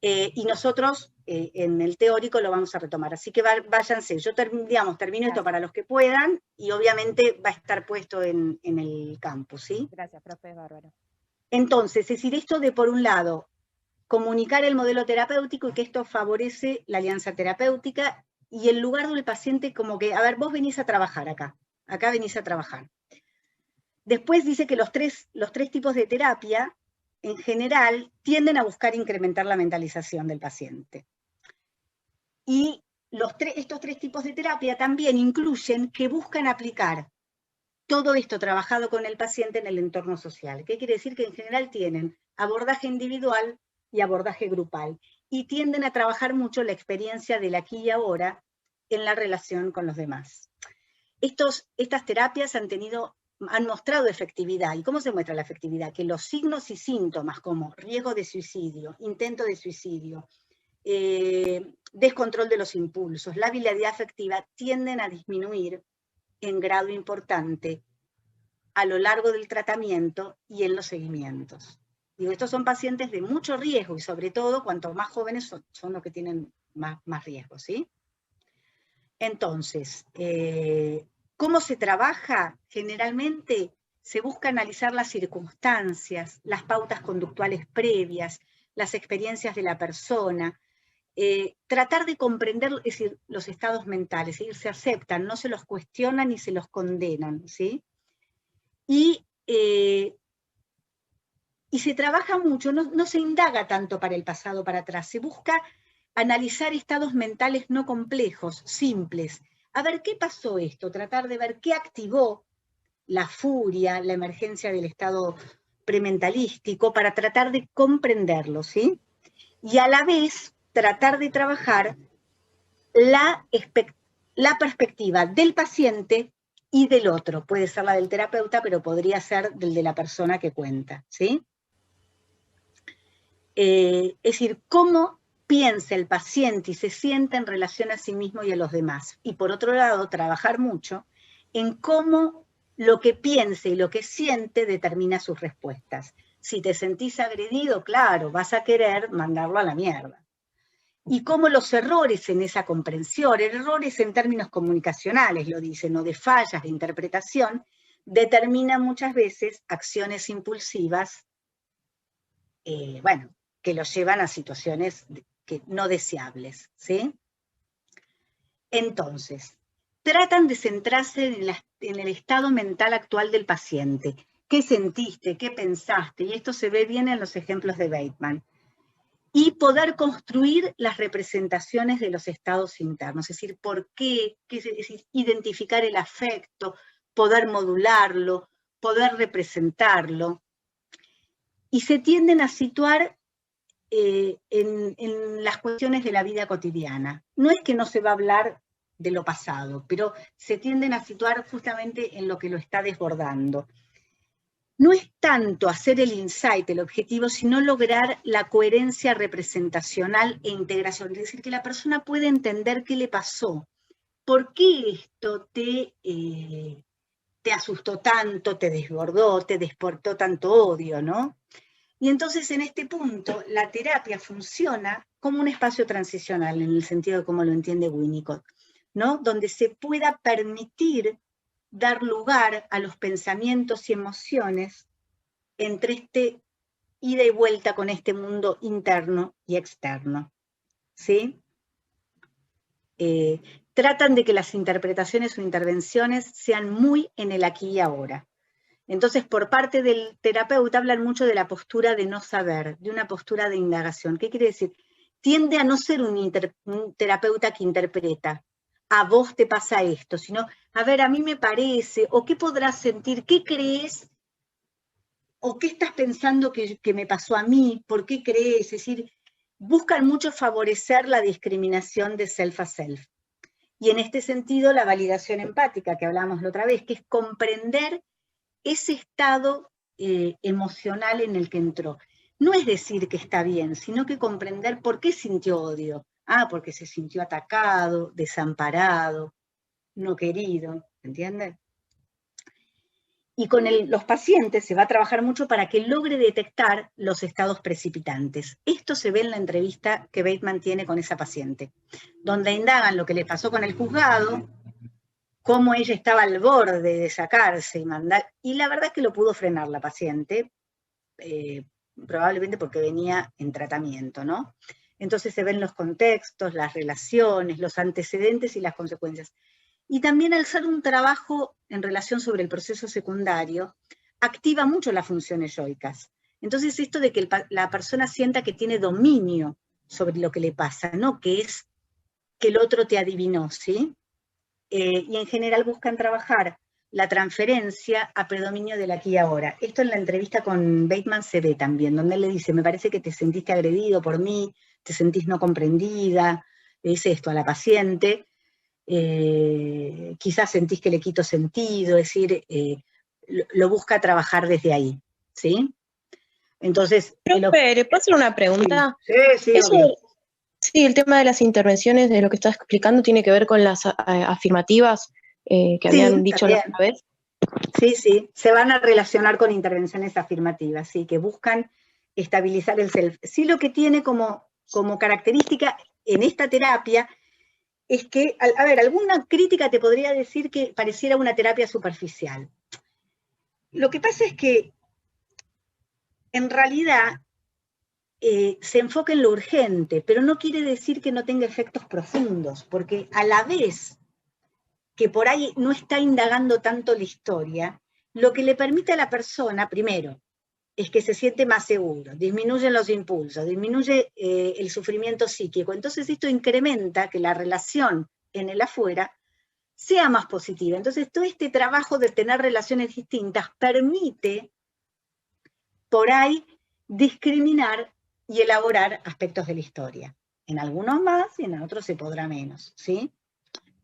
Speaker 1: y nosotros en el teórico lo vamos a retomar. Así que váyanse. Yo termino esto para los que puedan, y obviamente va a estar puesto en el campus, ¿sí?
Speaker 10: Gracias, profe, bárbaro.
Speaker 1: Entonces, es decir, esto de, por un lado, comunicar el modelo terapéutico y que esto favorece la alianza terapéutica, y el lugar del paciente como que, a ver, vos venís a trabajar acá venís a trabajar. Después dice que los tres tipos de terapia, en general, tienden a buscar incrementar la mentalización del paciente. Y estos 3 tipos de terapia también incluyen que buscan aplicar todo esto trabajado con el paciente en el entorno social. ¿Qué quiere decir? Que en general tienen abordaje individual y abordaje grupal, y tienden a trabajar mucho la experiencia del aquí y ahora en la relación con los demás. Estas terapias han mostrado efectividad. ¿Y cómo se muestra la efectividad? Que los signos y síntomas como riesgo de suicidio, intento de suicidio, descontrol de los impulsos, la habilidad afectiva, tienden a disminuir en grado importante a lo largo del tratamiento y en los seguimientos. Digo, estos son pacientes de mucho riesgo y sobre todo cuanto más jóvenes son los que tienen más riesgo, ¿sí? Entonces, ¿cómo se trabaja? Generalmente se busca analizar las circunstancias, las pautas conductuales previas, las experiencias de la persona, tratar de comprender, es decir, los estados mentales, ¿sí? Se aceptan, no se los cuestionan ni se los condenan, ¿sí? Y se trabaja mucho, no se indaga tanto para el pasado, para atrás, se busca analizar estados mentales no complejos, simples. A ver, ¿qué pasó esto? Tratar de ver qué activó la furia, la emergencia del estado prementalístico, para tratar de comprenderlo, ¿sí? Y a la vez, tratar de trabajar la perspectiva del paciente y del otro. Puede ser la del terapeuta, pero podría ser del de la persona que cuenta, ¿sí? Es decir, cómo piensa el paciente y se siente en relación a sí mismo y a los demás. Y por otro lado, trabajar mucho en cómo lo que piensa y lo que siente determina sus respuestas. Si te sentís agredido, claro, vas a querer mandarlo a la mierda. Y cómo los errores en esa comprensión, errores en términos comunicacionales, lo dicen, o de fallas de interpretación, determinan muchas veces acciones impulsivas, bueno, que los llevan a situaciones no deseables, ¿sí? Entonces, tratan de centrarse en el estado mental actual del paciente. ¿Qué sentiste? ¿Qué pensaste? Y esto se ve bien en los ejemplos de Bateman. Y poder construir las representaciones de los estados internos, es decir, por qué, es decir, identificar el afecto, poder modularlo, poder representarlo. Y se tienden a situar en las cuestiones de la vida cotidiana. No es que no se va a hablar de lo pasado, pero se tienden a situar justamente en lo que lo está desbordando. No es tanto hacer el insight, el objetivo, sino lograr la coherencia representacional e integración. Es decir, que la persona puede entender qué le pasó, por qué esto te asustó tanto, te desbordó, te desportó tanto odio, ¿no? Y entonces en este punto la terapia funciona como un espacio transicional, en el sentido de cómo lo entiende Winnicott, ¿no? Donde se pueda permitir dar lugar a los pensamientos y emociones entre este ida y vuelta con este mundo interno y externo, ¿sí? Tratan de que las interpretaciones o intervenciones sean muy en el aquí y ahora. Entonces, por parte del terapeuta hablan mucho de la postura de no saber, de una postura de indagación. ¿Qué quiere decir? Tiende a no ser un terapeuta que interpreta, a vos te pasa esto, sino, a ver, a mí me parece, o qué podrás sentir, qué crees, o qué estás pensando que me pasó a mí, por qué crees, es decir, buscan mucho favorecer la discriminación de self a self. Y en este sentido, la validación empática, que hablamos la otra vez, que es comprender ese estado emocional en el que entró. No es decir que está bien, sino que comprender por qué sintió odio. Ah, porque se sintió atacado, desamparado, no querido, ¿entiendes? Y con los pacientes se va a trabajar mucho para que logre detectar los estados precipitantes. Esto se ve en la entrevista que Bateman tiene con esa paciente, donde indagan lo que le pasó con el juzgado, cómo ella estaba al borde de sacarse y mandar, y la verdad es que lo pudo frenar la paciente, probablemente porque venía en tratamiento, ¿no? Entonces se ven los contextos, las relaciones, los antecedentes y las consecuencias. Y también al ser un trabajo en relación sobre el proceso secundario, activa mucho las funciones yoicas. Entonces esto de que la persona sienta que tiene dominio sobre lo que le pasa, no que es que el otro te adivinó, ¿sí? Y en general buscan trabajar la transferencia a predominio del aquí y ahora. Esto en la entrevista con Bateman se ve también, donde él le dice, me parece que te sentiste agredido por mí, te sentís no comprendida, le dice esto a la paciente, quizás sentís que le quito sentido, es decir, lo busca trabajar desde ahí, ¿sí? Entonces...
Speaker 11: Profe, ¿le puedo hacer una pregunta?
Speaker 1: Sí, obvio.
Speaker 11: Sí, el tema de las intervenciones, de lo que estás explicando, tiene que ver con las afirmativas que habían dicho la otra vez.
Speaker 1: Sí, sí, se van a relacionar con intervenciones afirmativas, sí, que buscan estabilizar el self. Sí, lo que tiene como característica en esta terapia es que, a ver, alguna crítica te podría decir que pareciera una terapia superficial. Lo que pasa es que, en realidad, se enfoca en lo urgente, pero no quiere decir que no tenga efectos profundos, porque a la vez que por ahí no está indagando tanto la historia, lo que le permite a la persona, primero, es que se siente más seguro, disminuyen los impulsos, disminuye el sufrimiento psíquico. Entonces esto incrementa que la relación en el afuera sea más positiva. Entonces todo este trabajo de tener relaciones distintas permite por ahí discriminar y elaborar aspectos de la historia. En algunos más y en otros se podrá menos, ¿sí?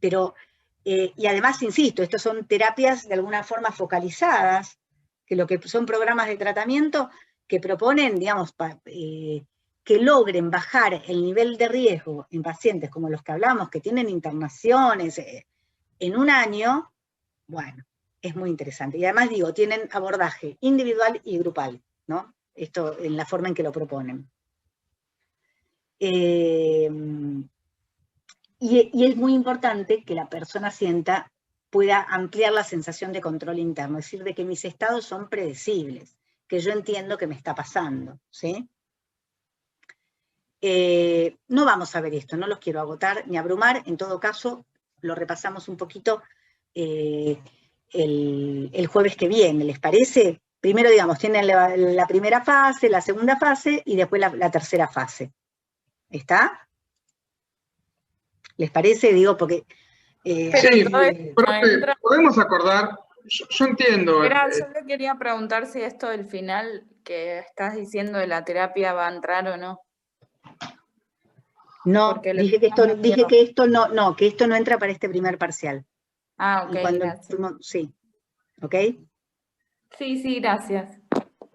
Speaker 1: Pero, y además, insisto, estos son terapias de alguna forma focalizadas, que lo que son programas de tratamiento que proponen, digamos, que logren bajar el nivel de riesgo en pacientes como los que hablamos, que tienen internaciones en un año, bueno, es muy interesante. Y además digo, tienen abordaje individual y grupal, ¿no? Esto en la forma en que lo proponen. Y es muy importante que la persona pueda ampliar la sensación de control interno, es decir, de que mis estados son predecibles, que yo entiendo que me está pasando, ¿sí? No vamos a ver esto, no los quiero agotar ni abrumar, en todo caso lo repasamos un poquito el jueves que viene, ¿les parece? Primero, digamos, tienen la primera fase, la segunda fase y después la tercera fase. ¿Está? ¿Les parece? Digo, porque...
Speaker 7: sí, profe, podemos acordar, yo entiendo.
Speaker 5: Yo le quería preguntar si esto del final que estás diciendo de la terapia va a entrar o no.
Speaker 1: No, dije que esto no entra para este primer parcial.
Speaker 5: Ah, ok, gracias.
Speaker 1: Sí, ¿ok?
Speaker 5: Sí, gracias.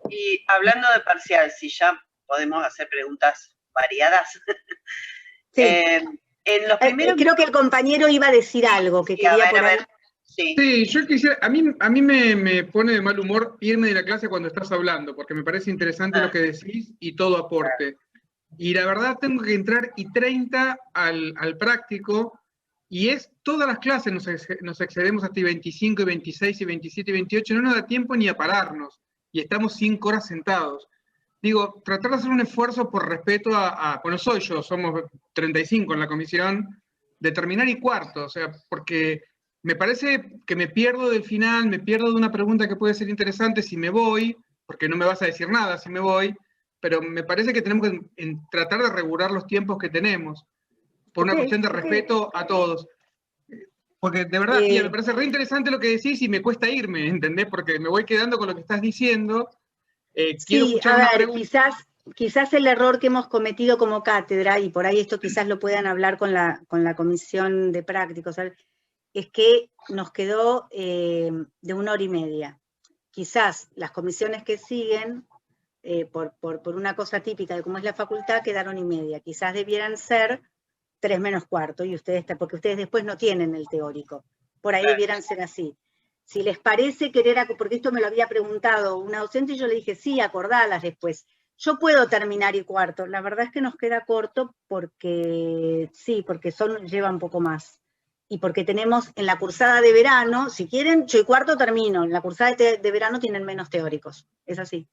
Speaker 8: Y hablando de parcial, si ya podemos hacer preguntas variadas.
Speaker 1: Sí.
Speaker 8: En los primeros...
Speaker 1: creo que el compañero iba a decir algo que quería poner.
Speaker 7: Sí, yo quisiera, a mí me pone de mal humor irme de la clase cuando estás hablando, porque me parece interesante lo que decís y todo aporte. Y la verdad tengo que entrar y 30 al práctico, y es todas las clases nos excedemos hasta 25 y 26 y 27 y 28, no nos da tiempo ni a pararnos, y estamos 5 horas sentados. Digo, tratar de hacer un esfuerzo por respeto bueno, somos 35 en la comisión, de terminar y cuarto, o sea, porque me parece que me pierdo del final, me pierdo de una pregunta que puede ser interesante si me voy, porque no me vas a decir nada si me voy, pero me parece que tenemos que tratar de regular los tiempos que tenemos, por una cuestión de respeto a todos. Porque de verdad, tía, me parece re interesante lo que decís y me cuesta irme, ¿entendés? Porque me voy quedando con lo que estás diciendo. Quiero escuchar una pregunta.
Speaker 1: Quizás el error que hemos cometido como cátedra, y por ahí esto quizás lo puedan hablar con la comisión de prácticos, es que nos quedó de 1 hora y media. Quizás las comisiones que siguen, por una cosa típica de cómo es la facultad, quedaron 1:30. Quizás debieran ser 3 menos cuarto, y porque ustedes después no tienen el teórico. Por ahí debieran ser así. Si les parece porque esto me lo había preguntado una docente y yo le dije, sí, acordalas después. Yo puedo terminar y cuarto. La verdad es que nos queda corto porque lleva un poco más. Y porque tenemos en la cursada de verano, si quieren, yo y cuarto termino. En la cursada de verano tienen menos teóricos. Es así.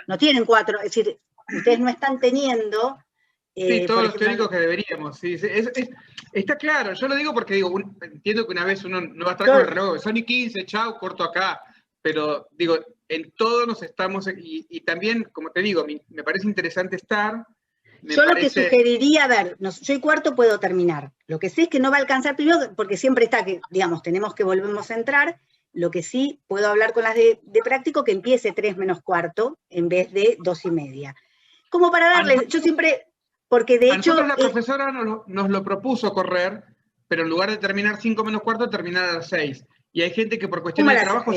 Speaker 1: No tienen 4, es decir, ustedes no están teniendo...
Speaker 7: Sí, todos los teóricos que deberíamos. Sí, está claro, yo lo digo porque entiendo que una vez uno no va a estar con el reloj, son y 15, chao, corto acá. Pero digo, en todo nos estamos, y también, como te digo, me parece interesante estar.
Speaker 1: Lo que sugeriría, a ver, yo y cuarto puedo terminar. Lo que sí es que no va a alcanzar primero, porque siempre está que, digamos, tenemos que volvemos a entrar. Lo que sí puedo hablar con las de práctico, que empiece 3 menos cuarto en vez de 2:30. Como para darle, yo siempre... Porque de hecho...
Speaker 7: nosotros la profesora nos lo propuso correr, pero en lugar de terminar 5 menos cuarto, terminar a las 6. Y hay gente que por cuestiones de trabajo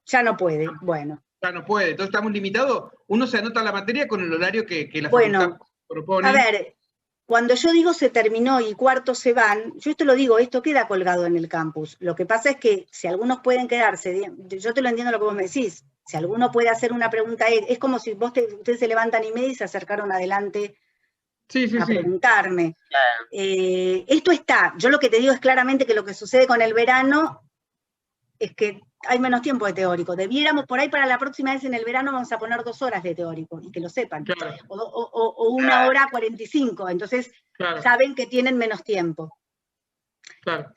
Speaker 1: ya no puede, bueno.
Speaker 7: Ya no puede, entonces estamos limitados. Uno se anota la materia con el horario que la facultad propone.
Speaker 1: A ver, Cuando yo digo se terminó y cuartos se van, yo esto lo digo, esto queda colgado en el campus. Lo que pasa es que si algunos pueden quedarse, yo te lo entiendo lo que vos me decís, si alguno puede hacer una pregunta, es como si ustedes se levantan y media y se acercaron adelante a preguntarme.
Speaker 8: Claro.
Speaker 1: Esto está, yo lo que te digo es claramente que lo que sucede con el verano es que hay menos tiempo de teórico. Debiéramos, por ahí para la próxima vez en el verano vamos a poner 2 horas de teórico, y que lo sepan.
Speaker 7: Claro.
Speaker 1: O 1 hora 45, entonces saben que tienen menos tiempo.
Speaker 7: Claro.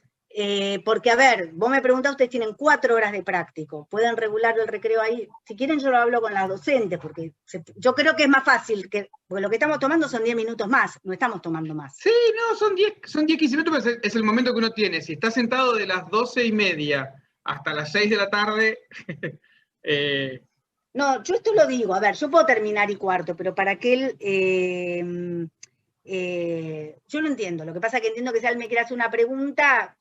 Speaker 1: Porque, a ver, vos me preguntás, ustedes tienen 4 horas de práctico, pueden regular el recreo ahí. Si quieren yo lo hablo con las docentes, porque yo creo que es más fácil, porque lo que estamos tomando son 10 minutos más, no estamos tomando más.
Speaker 7: Sí, no, son 10, 15 minutos, pero es el momento que uno tiene. Si está sentado de las 12:30 hasta las 6 de la tarde...
Speaker 1: No, yo esto lo digo, a ver, yo puedo terminar y cuarto, pero para que él... yo lo entiendo, lo que pasa es que entiendo que si él me quiere hacer una pregunta,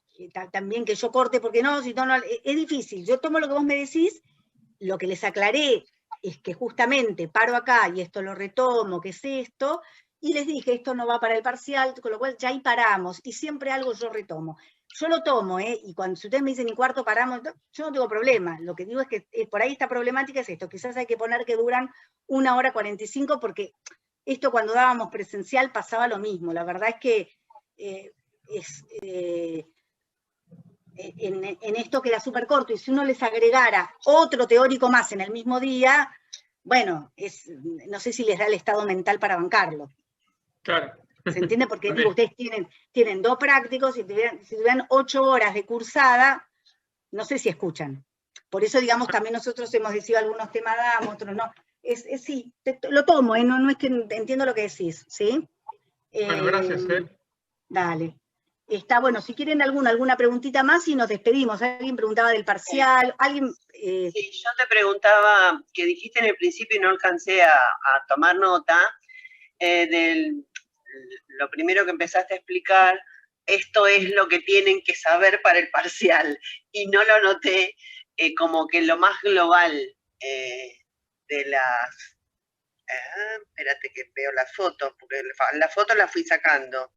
Speaker 1: también que yo corte, porque no, si no, es difícil. Yo tomo lo que vos me decís, lo que les aclaré es que justamente paro acá y esto lo retomo, que es esto, y les dije, esto no va para el parcial, con lo cual ya ahí paramos, y siempre algo yo retomo. Yo lo tomo, y cuando si ustedes me dicen, y cuarto paramos, yo no tengo problema. Lo que digo es que por ahí esta problemática es esto, quizás hay que poner que duran 1 hora 45, porque esto cuando dábamos presencial pasaba lo mismo. La verdad es que en esto queda súper corto, y si uno les agregara otro teórico más en el mismo día, bueno, no sé si les da el estado mental para bancarlo.
Speaker 7: Claro.
Speaker 1: ¿Se entiende? Porque digo, ustedes tienen 2 prácticos, y si tuvieran 8 horas de cursada, no sé si escuchan. Por eso, digamos, también nosotros hemos decidido algunos temas damos, otros no. Sí, lo tomo, no es que entiendo lo que decís, ¿sí?
Speaker 7: Bueno, gracias.
Speaker 1: Dale. Está bueno, si quieren alguna preguntita más y nos despedimos. Alguien preguntaba del parcial, alguien...
Speaker 8: Sí, yo te preguntaba, que dijiste en el principio y no alcancé a tomar nota, lo primero que empezaste a explicar, esto es lo que tienen que saber para el parcial, y no lo noté como que lo más global de las... espérate que veo las fotos, porque las fotos las fui sacando.